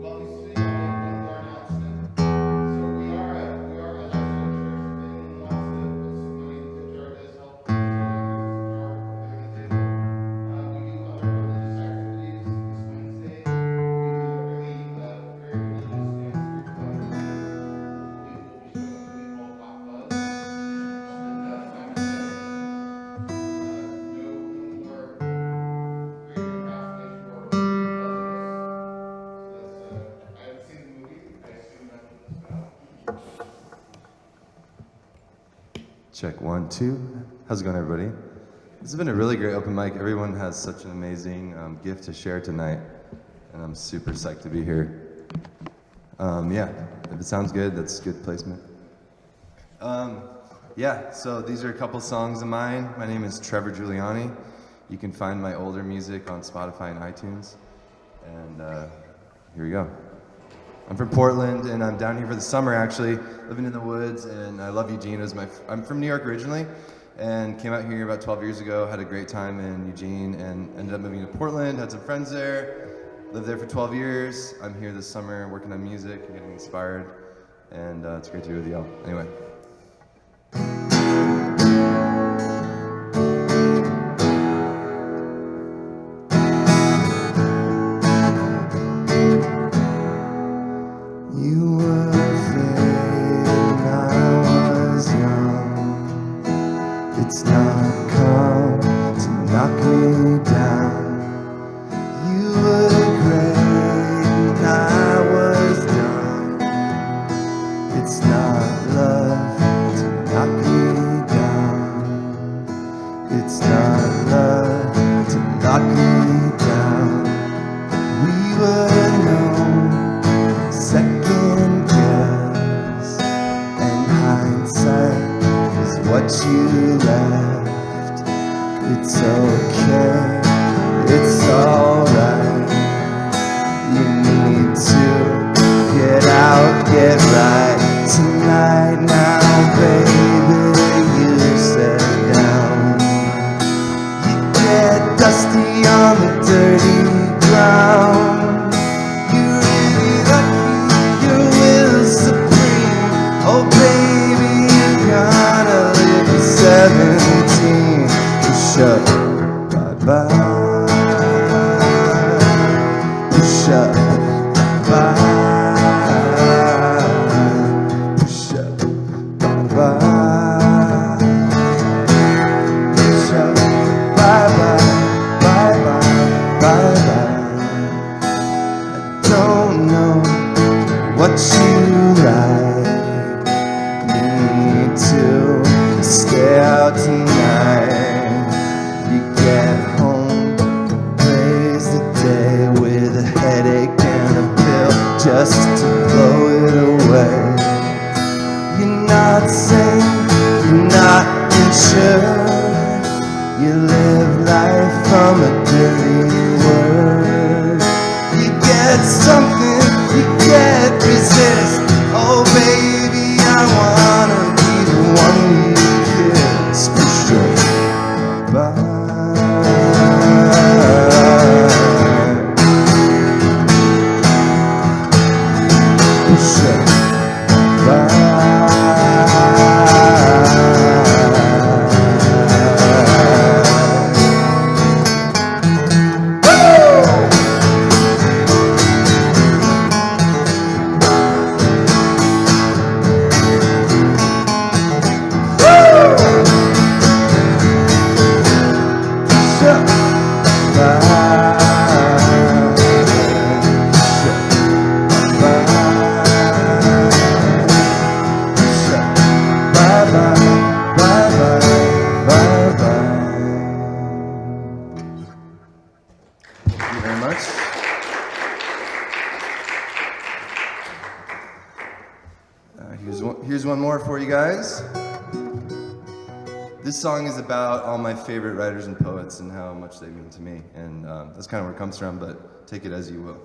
Well, we see one more announcement. So we are at the church thing and lots of somebody in the jar does help. So there's a jar over there in the table. We do other religious activities this Wednesday. We do a really very religious dance group. We'll be showing a movie called Hot Fuzz. And Simon Says, no more great procrastination or fuzziness. So that's, I haven't seen the movie. I assume that's what it's about. Check 1, 2. How's it going, everybody? This has been a really great open mic. Everyone has such an amazing gift to share tonight, and I'm super psyched to be here. Yeah, if it sounds good, that's good placement. Yeah, so these are a couple songs of mine. My name is Trevor Giuliani. You can find my older music on Spotify and iTunes. And here we go. I'm from Portland, and I'm down here for the summer, actually, living in the woods, and I love Eugene. I'm from New York originally, and came out here about 12 years ago, had a great time in Eugene, and ended up moving to Portland, had some friends there, lived there for 12 years. I'm here this summer working on music and getting inspired, and it's great to be with y'all. Anyway. You were afraid when I was young. It's not come to knock me down. You were great when I was young. It's not love to knock me down. It's not love to knock me down. We were known second guess, and hindsight is what you left. It's okay, it's alright. You need to get out, get right tonight now, baby. You sit down, you get dusty on the dirty ground. Oh baby, you gotta live to 17. Push up, bye-bye. Push up, bye-bye. Push up, bye-bye. Push up, bye-bye, bye-bye, bye-bye. I don't know what you like. To stay out tonight. You get home, praise the day with a headache and a pill just to blow it away. You're not sane, you're not insured. You live life from a dirty word. You get something, you can't resist. Oh baby, I wanna one you kiss. Push up, bye. Push up, bye. Here's one more for you guys. This song is about all my favorite writers and poets and how much they mean to me, and that's kind of where it comes from, but take it as you will.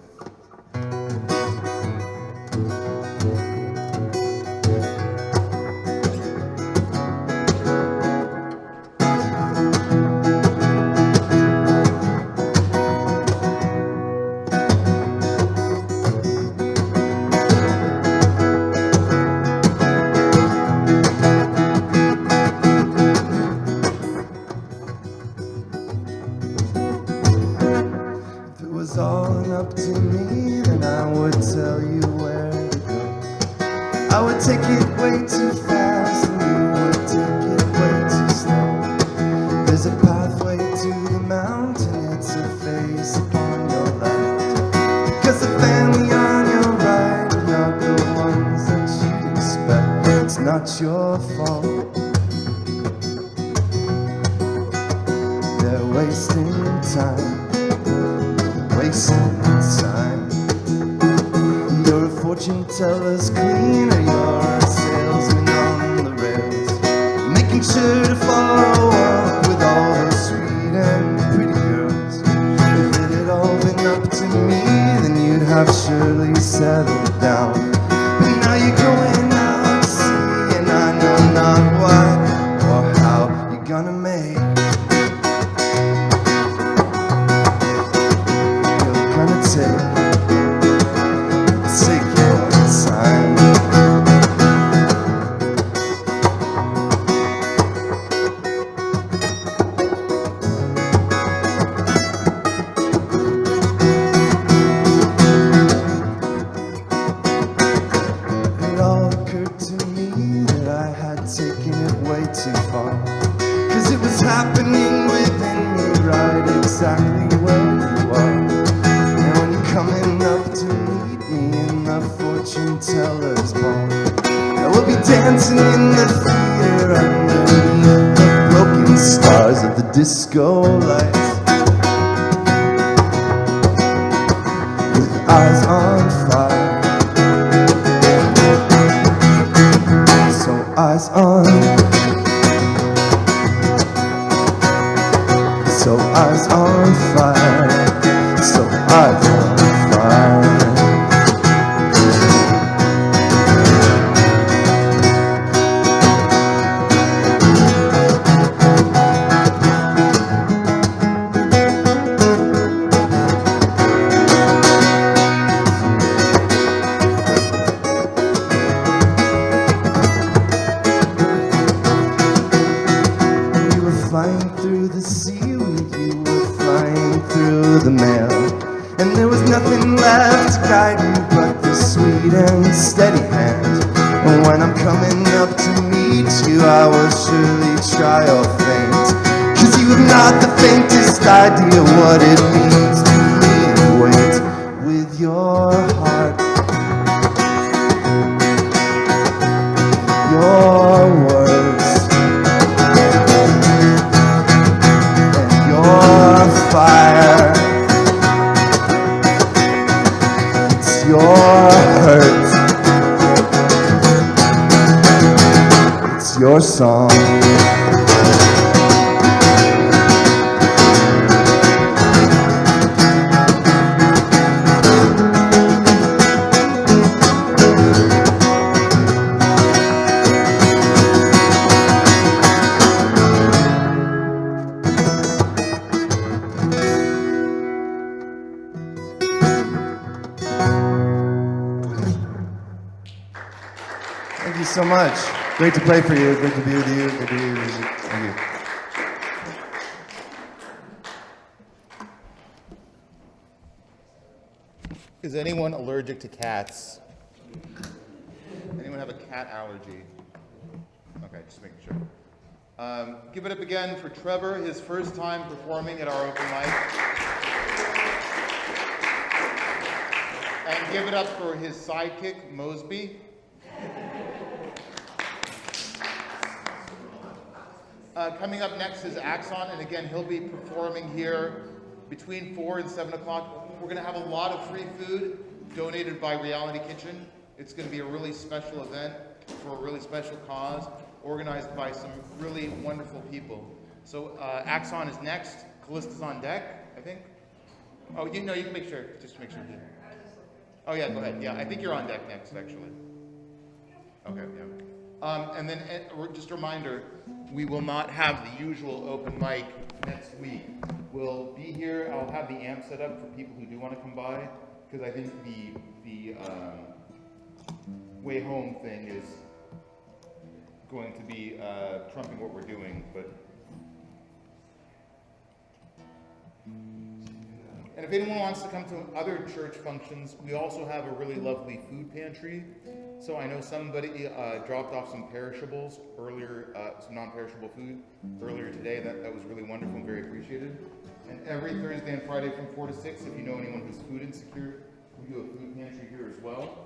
Up to me, then I would tell you where to go. I would take it way too fast, and you would take it way too slow. There's a pathway to the mountain, it's a face upon your left. Because the family on your right are not the ones that you expect. It's not your fault. They're wasting time, wasting time. You're a fortune teller's cleaner, you're a salesman on the rails, making sure to follow up with all those sweet and pretty girls. If it had all been up to me, then you'd have surely settled down. But now you're going out to sea, and I know not why or how. You taking it way too far. 'Cause it was happening within me, right exactly where you are. And when you're coming up to meet me in the fortune teller's ball, I will be dancing in the theater underneath the broken stars of the disco lights, with eyes on fire. So eyes on, so eyes on fire, so eyes on fire. You were flying through the seaweed, you were flying through the mail, and there was nothing left to guide you but the sweet and steady hand. And when I'm coming up to meet you, I will surely try or faint, 'cause you have not the faintest idea what it means to me. And wait with your heart, your words, your fire. It's your hurt. It's your song. Thank you so much. Great to play for you. Great to be with you. Good to hear your music. Thank you. Is anyone allergic to cats? Anyone have a cat allergy? Okay, just making sure. Give it up again for Trevor, his first time performing at our open mic. And give it up for his sidekick, Mosby. Coming up next is Axon, and again, he'll be performing here between 4 and 7 o'clock. We're going to have a lot of free food donated by Reality Kitchen. It's going to be a really special event for a really special cause, organized by some really wonderful people. So Axon is next. Callista's on deck, I think. Oh, you know, you can make sure, just make sure. Oh yeah, go ahead. Yeah, I think you're on deck next, actually. Okay, yeah. And then just a reminder, we will not have the usual open mic next week. We'll be here. I'll have the amp set up for people who do want to come by, because I think the way home thing is going to be trumping what we're doing. But and if anyone wants to come to other church functions, we also have a really lovely food pantry. So I know somebody dropped off some perishables earlier, some non-perishable food earlier today. That was really wonderful and very appreciated. And every Thursday and Friday from 4 to 6, if you know anyone who's food insecure, we do a food pantry here as well.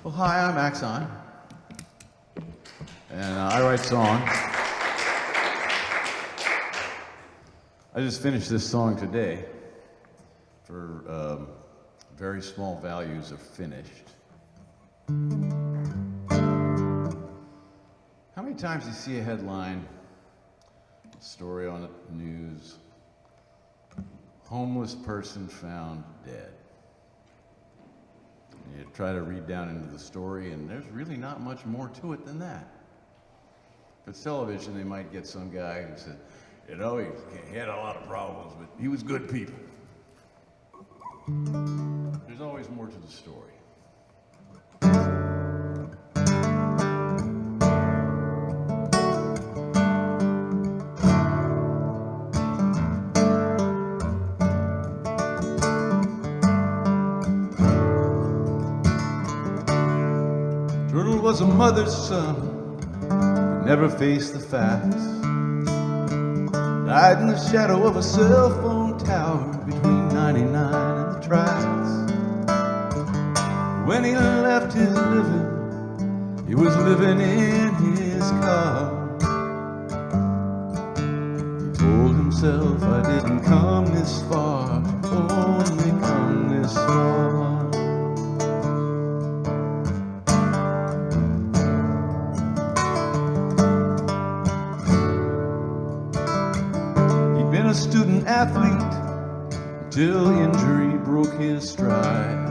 Well, hi, I'm Axon, and I write songs. I just finished this song today for very small values of finished. How many times do you see a headline, a story on the news, homeless person found dead? You try to read down into the story, and there's really not much more to it than that. If it's television, they might get some guy who said, you know, he had a lot of problems, but he was good people. There's always more to the story. was a mother's son, could never face the facts. Died in the shadow of a cell phone tower between 99 and the tracks. When he left his living, he was living in his car. He told himself, I didn't come this far, only come this far. He'd been a student athlete till injury broke his stride.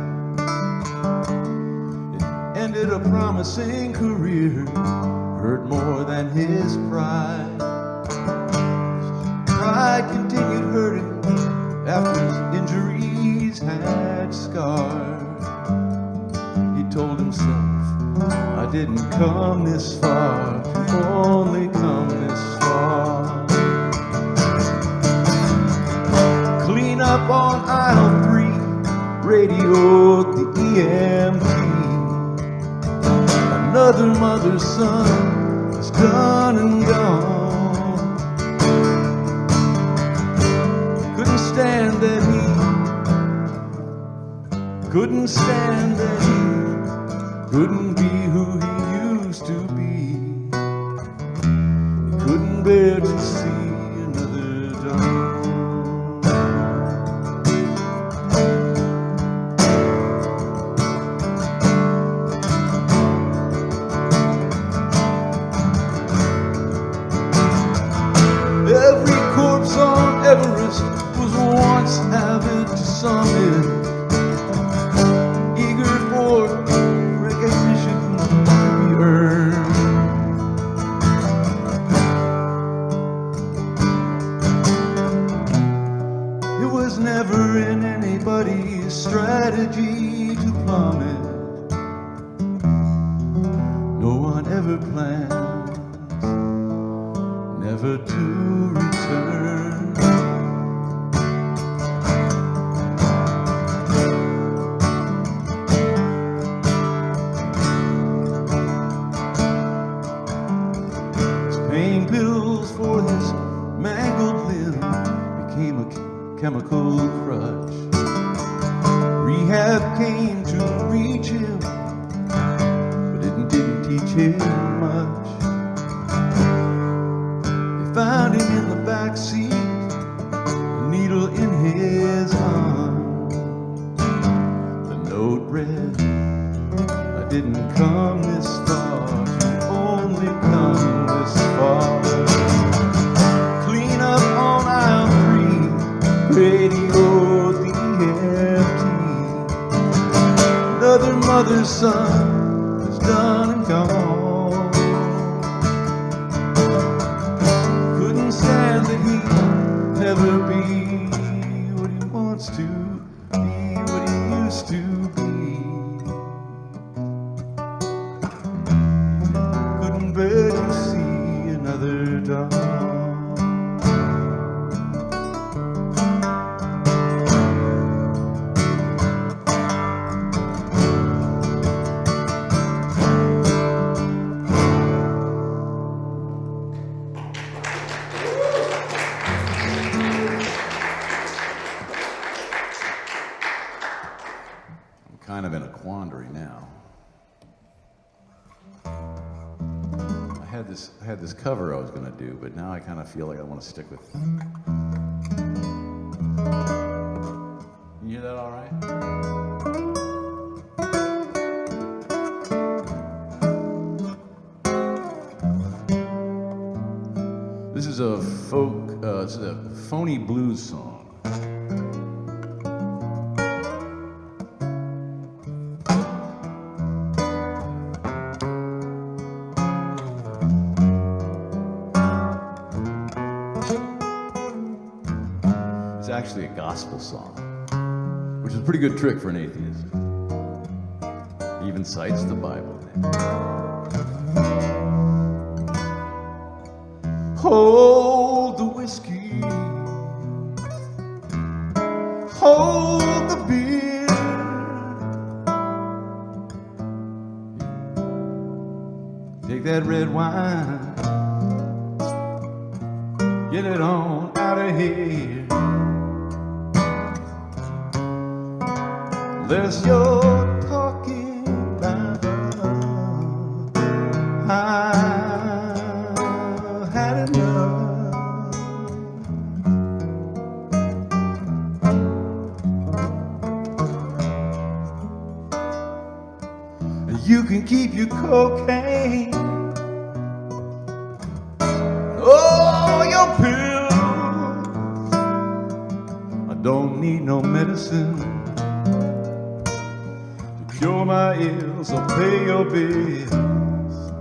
Ended a promising career, hurt more than his pride. Pride continued hurting after his injuries had scarred. He told himself, I didn't come this far to only come this far. Clean up on aisle 3, radioed the EMT. Another mother's son is done and gone. Couldn't stand that he couldn't stand that he couldn't be who he used to be. He couldn't bear to see another dawn. Everest was once avid to summit, eager for recognition to be earned. It was never in anybody's strategy to plummet. No one ever planned never to return. Chemical crutch. Rehab came to reach him, but it didn't teach him much. They found him in the back seat, a needle in his arm. The note read, I didn't come this far to only come this far. Clean up on aisle 3, radio the empty. Another mother's son is done and gone. Couldn't stand that he'd never be what he wants to be, what he used to be. Couldn't bear to see another dawn. Kind of in a quandary now. I had this cover I was going to do, but now I kind of feel like I want to stick with it. You hear that all right? This is a this is a phony blues song. Actually a gospel song, which is a pretty good trick for an atheist. He even cites the Bible. Hold the whiskey, hold the beer. red wine. Get it on out of here. Unless you're talking about love, I've had enough. You can keep your cocaine, oh, your pills. I don't need no medicine to cure my ills or pay your bills.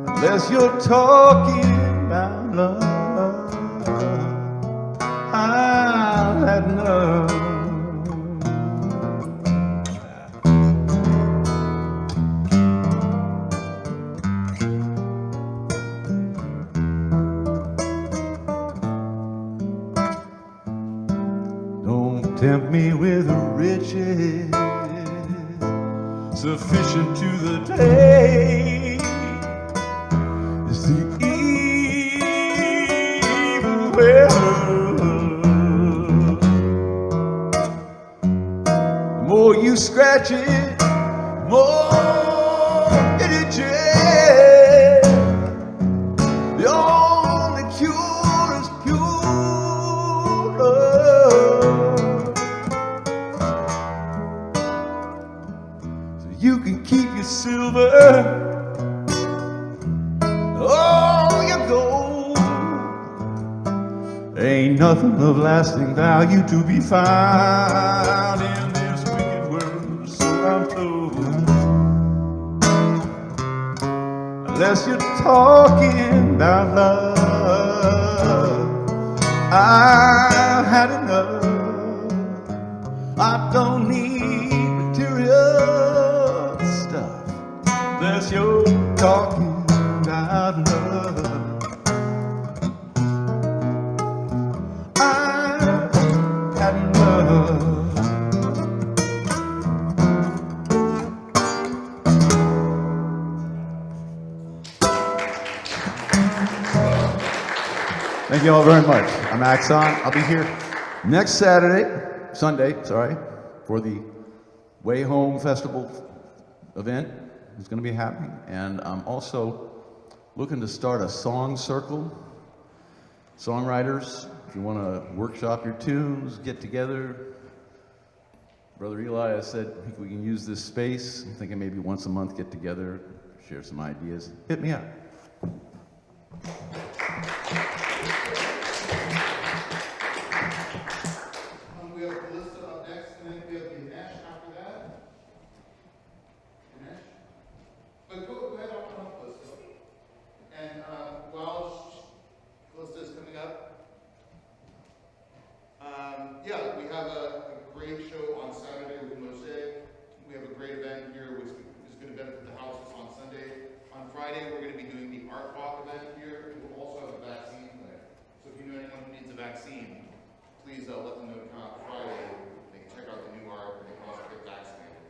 Unless you're talking about love, I've had enough. Tempt me with riches sufficient to the day. It's the evil world. The more you scratch it, the more it itches. The only cure is pure love. You can keep your silver, oh, your gold. Ain't nothing of lasting value to be found in this wicked world, so I'm told. Unless you're talking about love, I've had enough. I don't need material stuff. Unless you're talking about love, I've had enough. Thank you all very much. I'm Axon. I'll be here next Sunday, for the Way Home Festival event. It's going to be happening. And I'm also looking to start a song circle. Songwriters, if you want to workshop your tunes, get together. Brother Eli has said we can use this space. I'm thinking maybe once a month get together, share some ideas. Hit me up. We have Calista up next, and then we have Ganesh after that. Ganesh? But go ahead, I'll come up, Calista. And while Calista is coming up, yeah, we have a great show on Saturday with Mosaic. We have a great event here which is going to benefit the houses on Sunday. On Friday, we're going to be doing the Art Walk event here. We'll also have a vaccine clinic. So if you know anyone who needs a vaccine, please let them know to come out Friday. They can check out the new art and they can also get vaccinated.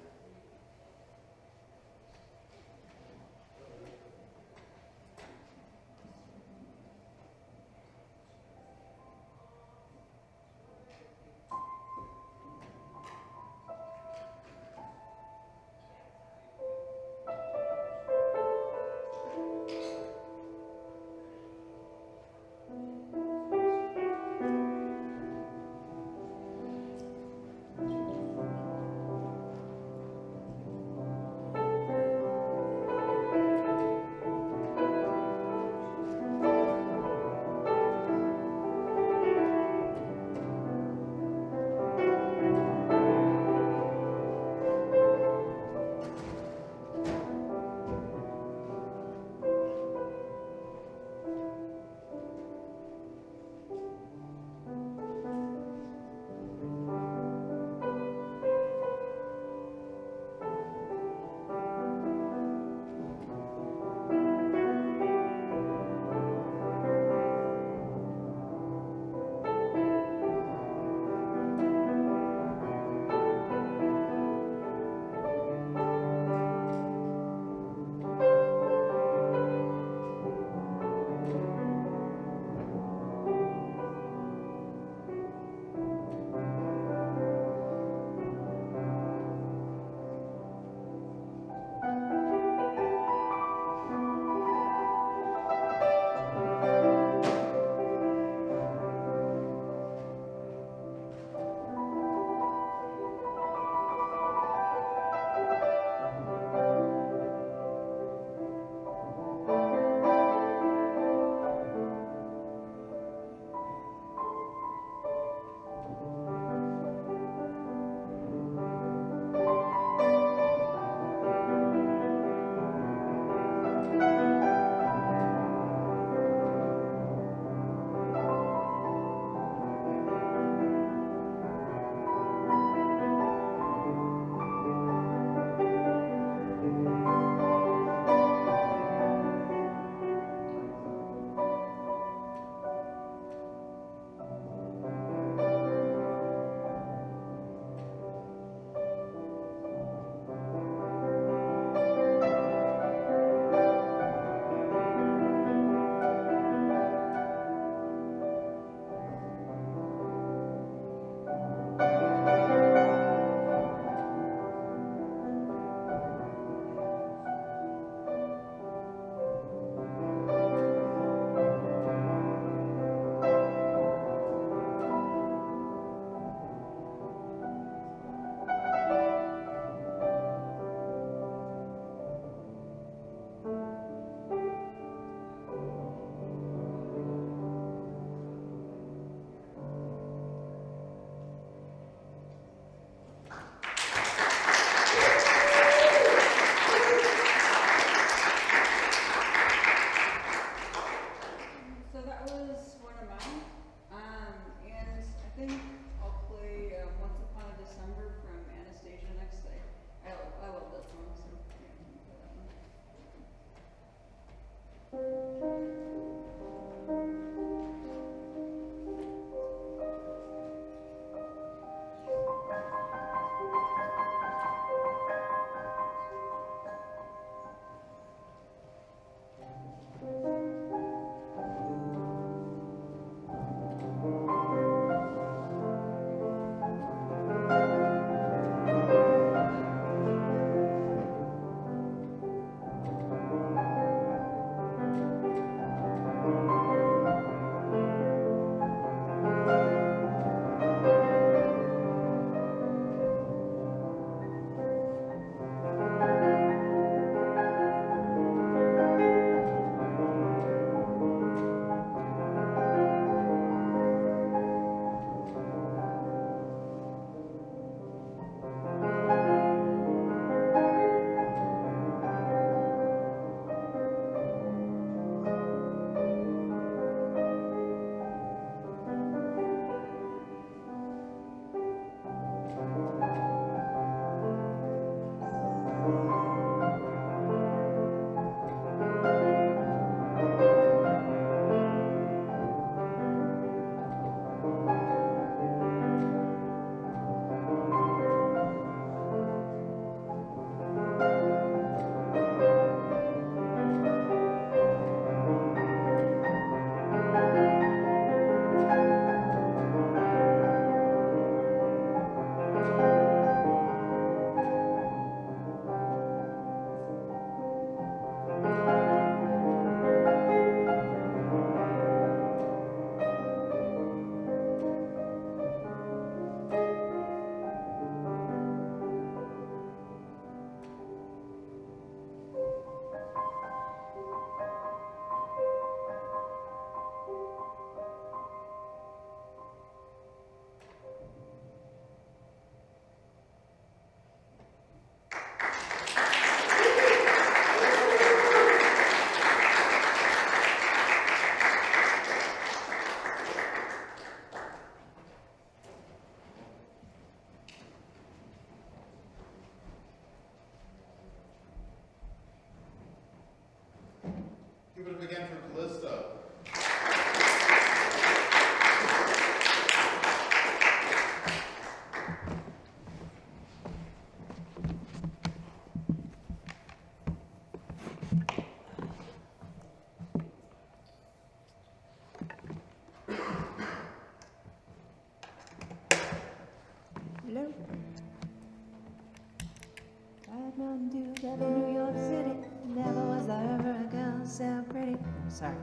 Sorry,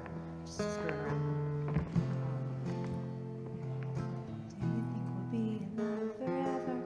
just screwing around. Do you think we'll be in love forever?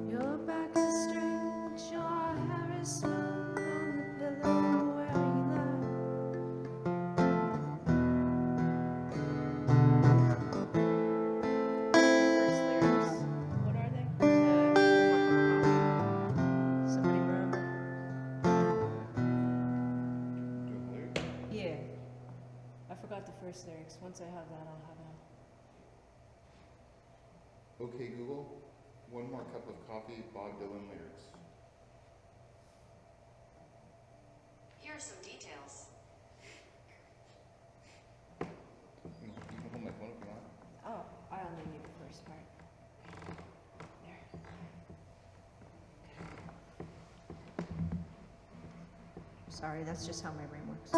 Your back is straight, your hair is smooth on the pillow where you lie. First lyrics, what are they? Somebody remember? Yeah, I forgot the first lyrics. Once I have that, I'll have them. Okay, Google, one more cup of coffee, Bob Dylan lyrics. Here are some details. You can hold my phone if you want. Oh, I only need the first part. There. Sorry, that's just how my brain works.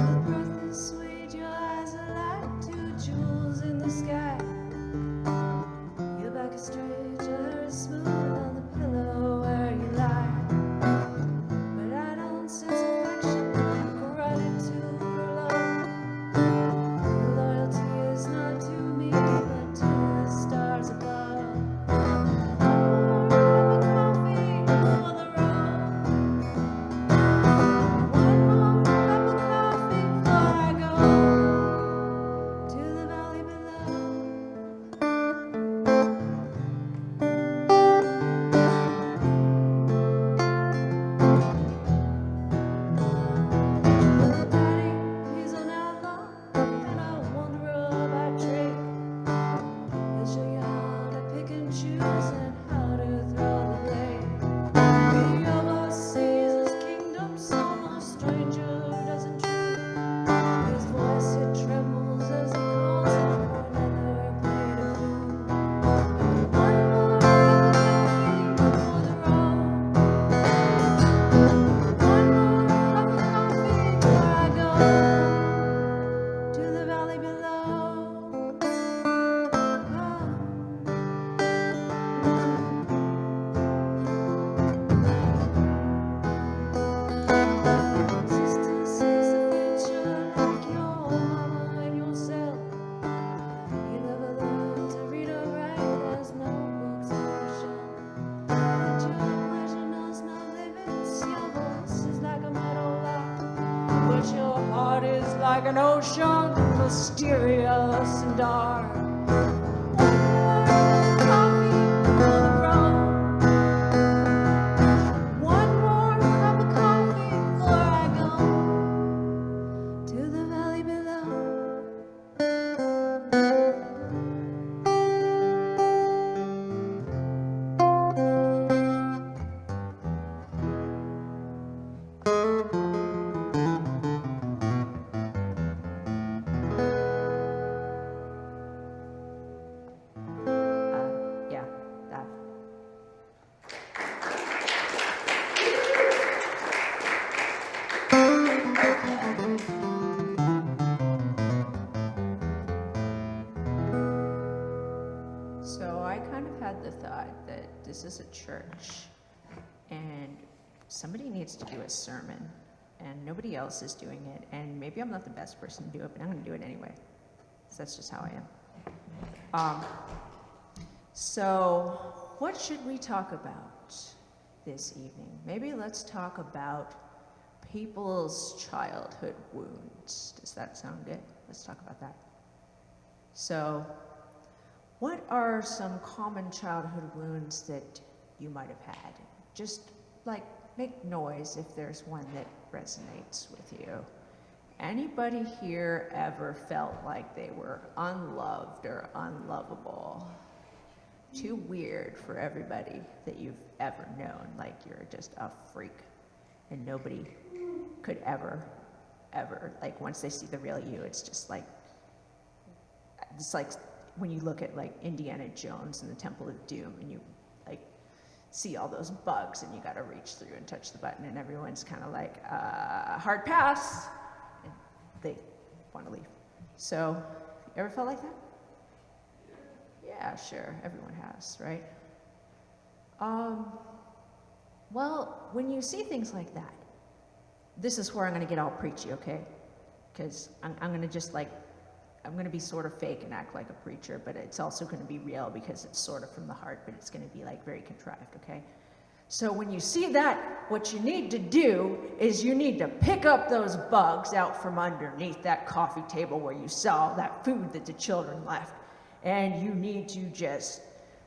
Your breath is sweet, your eyes are like two jewels in the sky. Your back is straight, your hair is smooth on the pillow where you lie. But I don't sense affection, gratitude or love. Your loyalty is not to me, but to the stars above. One more cup of coffee for the road. One more cup of coffee before I go to the valley below. Little daddy, he's an outlaw and a wanderer by trade. He'll show you how to pick and choose and how to throw the blade. He oversees his kingdom, so no stranger doesn't tread. His voice it trembles as he calls out for another plate of food. One more cup of coffee for the road. One more cup of coffee before I go to the valley below. Existence is a picture like your mama and yourself. You never learn to read or write, there's no books on the shelf. And your pleasure knows no limits, your voice is like a meadow lark. But your heart is like an ocean, mysterious and dark. One more coffee for the road. One more cup of coffee before I go to the valley below. Yeah, that. So I kind of had the thought that this is a church and somebody needs to do a sermon and nobody else is doing it, and maybe I'm not the best person to do it, but I'm going to do it anyway. 'Cause that's just how I am. So what should we talk about? this evening. Maybe let's talk about people's childhood wounds. Does that sound good? Let's talk about that. So, what are some common childhood wounds that you might have had? Just like make noise if there's one that resonates with you. Anybody here ever felt like they were unloved or unlovable? Too weird for everybody that you've ever known, like you're just a freak and nobody could ever, like once they see the real you, it's like when you look at like Indiana Jones and the Temple of Doom and you like see all those bugs and you gotta reach through and touch the button and everyone's kind of like, hard pass, and they want to leave. So, you ever felt like that? Yeah, sure, everyone has, right? Well, when you see things like that, this is where I'm gonna get all preachy, okay? Because I'm gonna just like, I'm gonna be sort of fake and act like a preacher, but it's also gonna be real because it's sort of from the heart, but it's gonna be like very contrived, okay? So when you see that, what you need to do is you need to pick up those bugs out from underneath that coffee table where you saw that food that the children left. And you need to just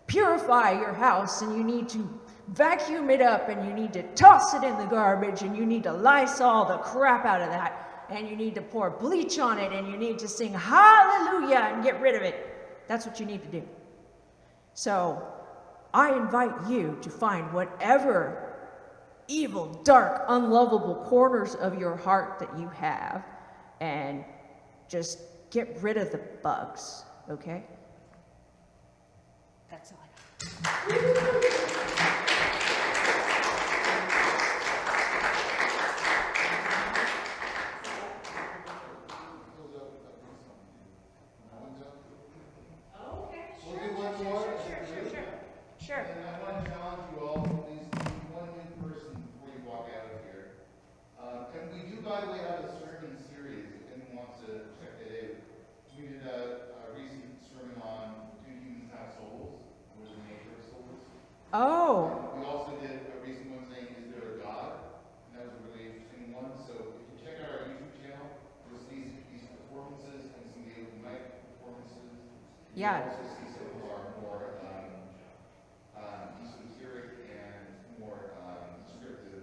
purify your house and you need to vacuum it up and you need to toss it in the garbage and you need to Lysol the crap out of that and you need to pour bleach on it and you need to sing hallelujah and get rid of it. That's what you need to do. So I invite you to find whatever evil, dark, unlovable corners of your heart that you have and just get rid of the bugs, okay? That's all I got. Sure. And I want to challenge you all, please do one new person before you walk out of here. And we do, by the way, have a sermon series if anyone wants to check it out. We did a recent sermon on Do Humans Have Souls? What is the nature of souls? Oh. And we also did a recent one saying, Is there a God? And that was a really interesting one. So if you check out our YouTube channel, you'll see these performances and some of the open mic performances. Yeah. You'll also see some of our more esoteric and more descriptive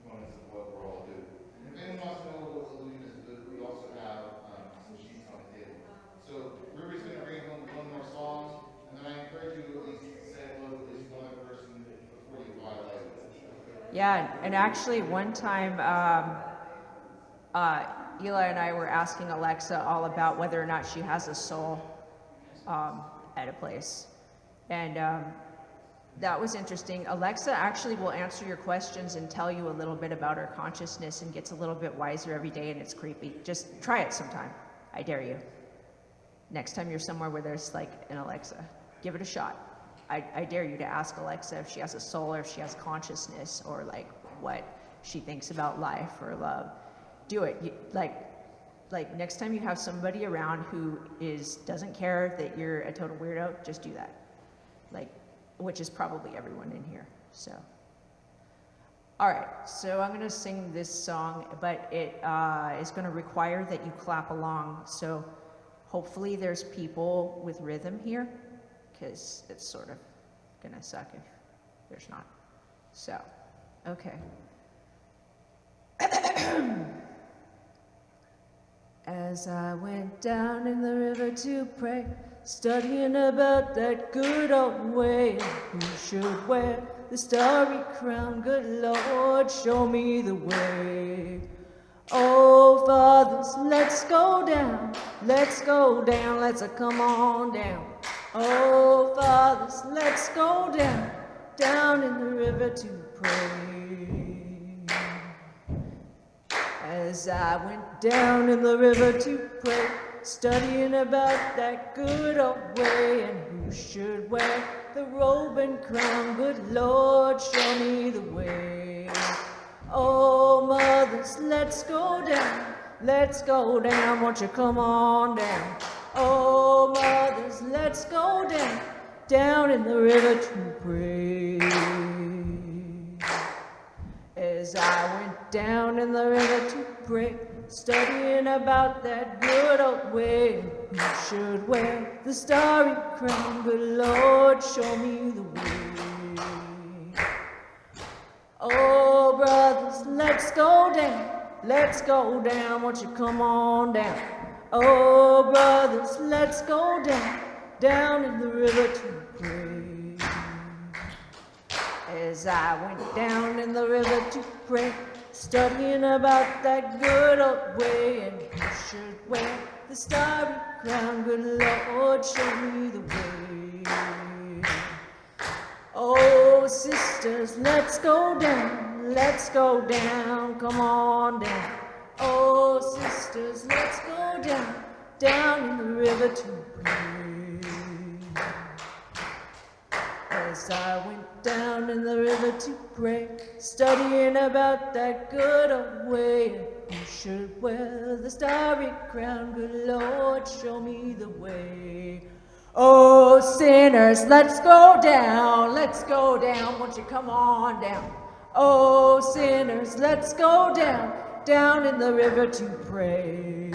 components of what we're all doing. And if anyone wants to know what Alluvium is, we also have some sheets on the table. So River's going to bring home one more song, and then I encourage you at least to say hello to at least one other person before you file out. Yeah, and actually one time Eli and I were asking Alexa all about whether or not she has a soul at a place. And that was interesting. Alexa actually will answer your questions and tell you a little bit about her consciousness and gets a little bit wiser every day, and it's creepy. Just try it sometime. I dare you. Next time you're somewhere where there's like an Alexa, give it a shot. I dare you to ask Alexa if she has a soul or if she has consciousness or like what she thinks about life or love. Do it. Like next time you have somebody around who doesn't care that you're a total weirdo, just do that. Which is probably everyone in here, so. All right, so I'm gonna sing this song, but it is gonna require that you clap along, so hopefully there's people with rhythm here, because it's sort of gonna suck if there's not. So, okay. As I went down in the river to pray, studying about that good old way, who should wear the starry crown? Good Lord, show me the way. Oh, fathers, let's go down, let's go down, let's come on down. Oh, fathers, let's go down, down in the river to pray. As I went down in the river to pray, studying about that good old way, and who should wear the robe and crown? Good Lord, show me the way. Oh, mothers, let's go down, won't you come on down? Oh, mothers, let's go down, down in the river to pray. As I went down in the river to pray, studying about that good old way. Who should wear the starry crown? Good Lord, show me the way. Oh, brothers, let's go down. Let's go down. Won't you come on down? Oh, brothers, let's go down. Down in the river to pray. As I went down in the river to pray, studying about that good old way, and who should wear the starry crown? Good Lord, show me the way. Oh, sisters, let's go down, come on down. Oh, sisters, let's go down in the river to pray. As I went down in the river to pray, studying about that good old way, who should wear the starry crown? Good Lord, show me the way. Oh, sinners, let's go down, won't you come on down? Oh, sinners, let's go down in the river to pray.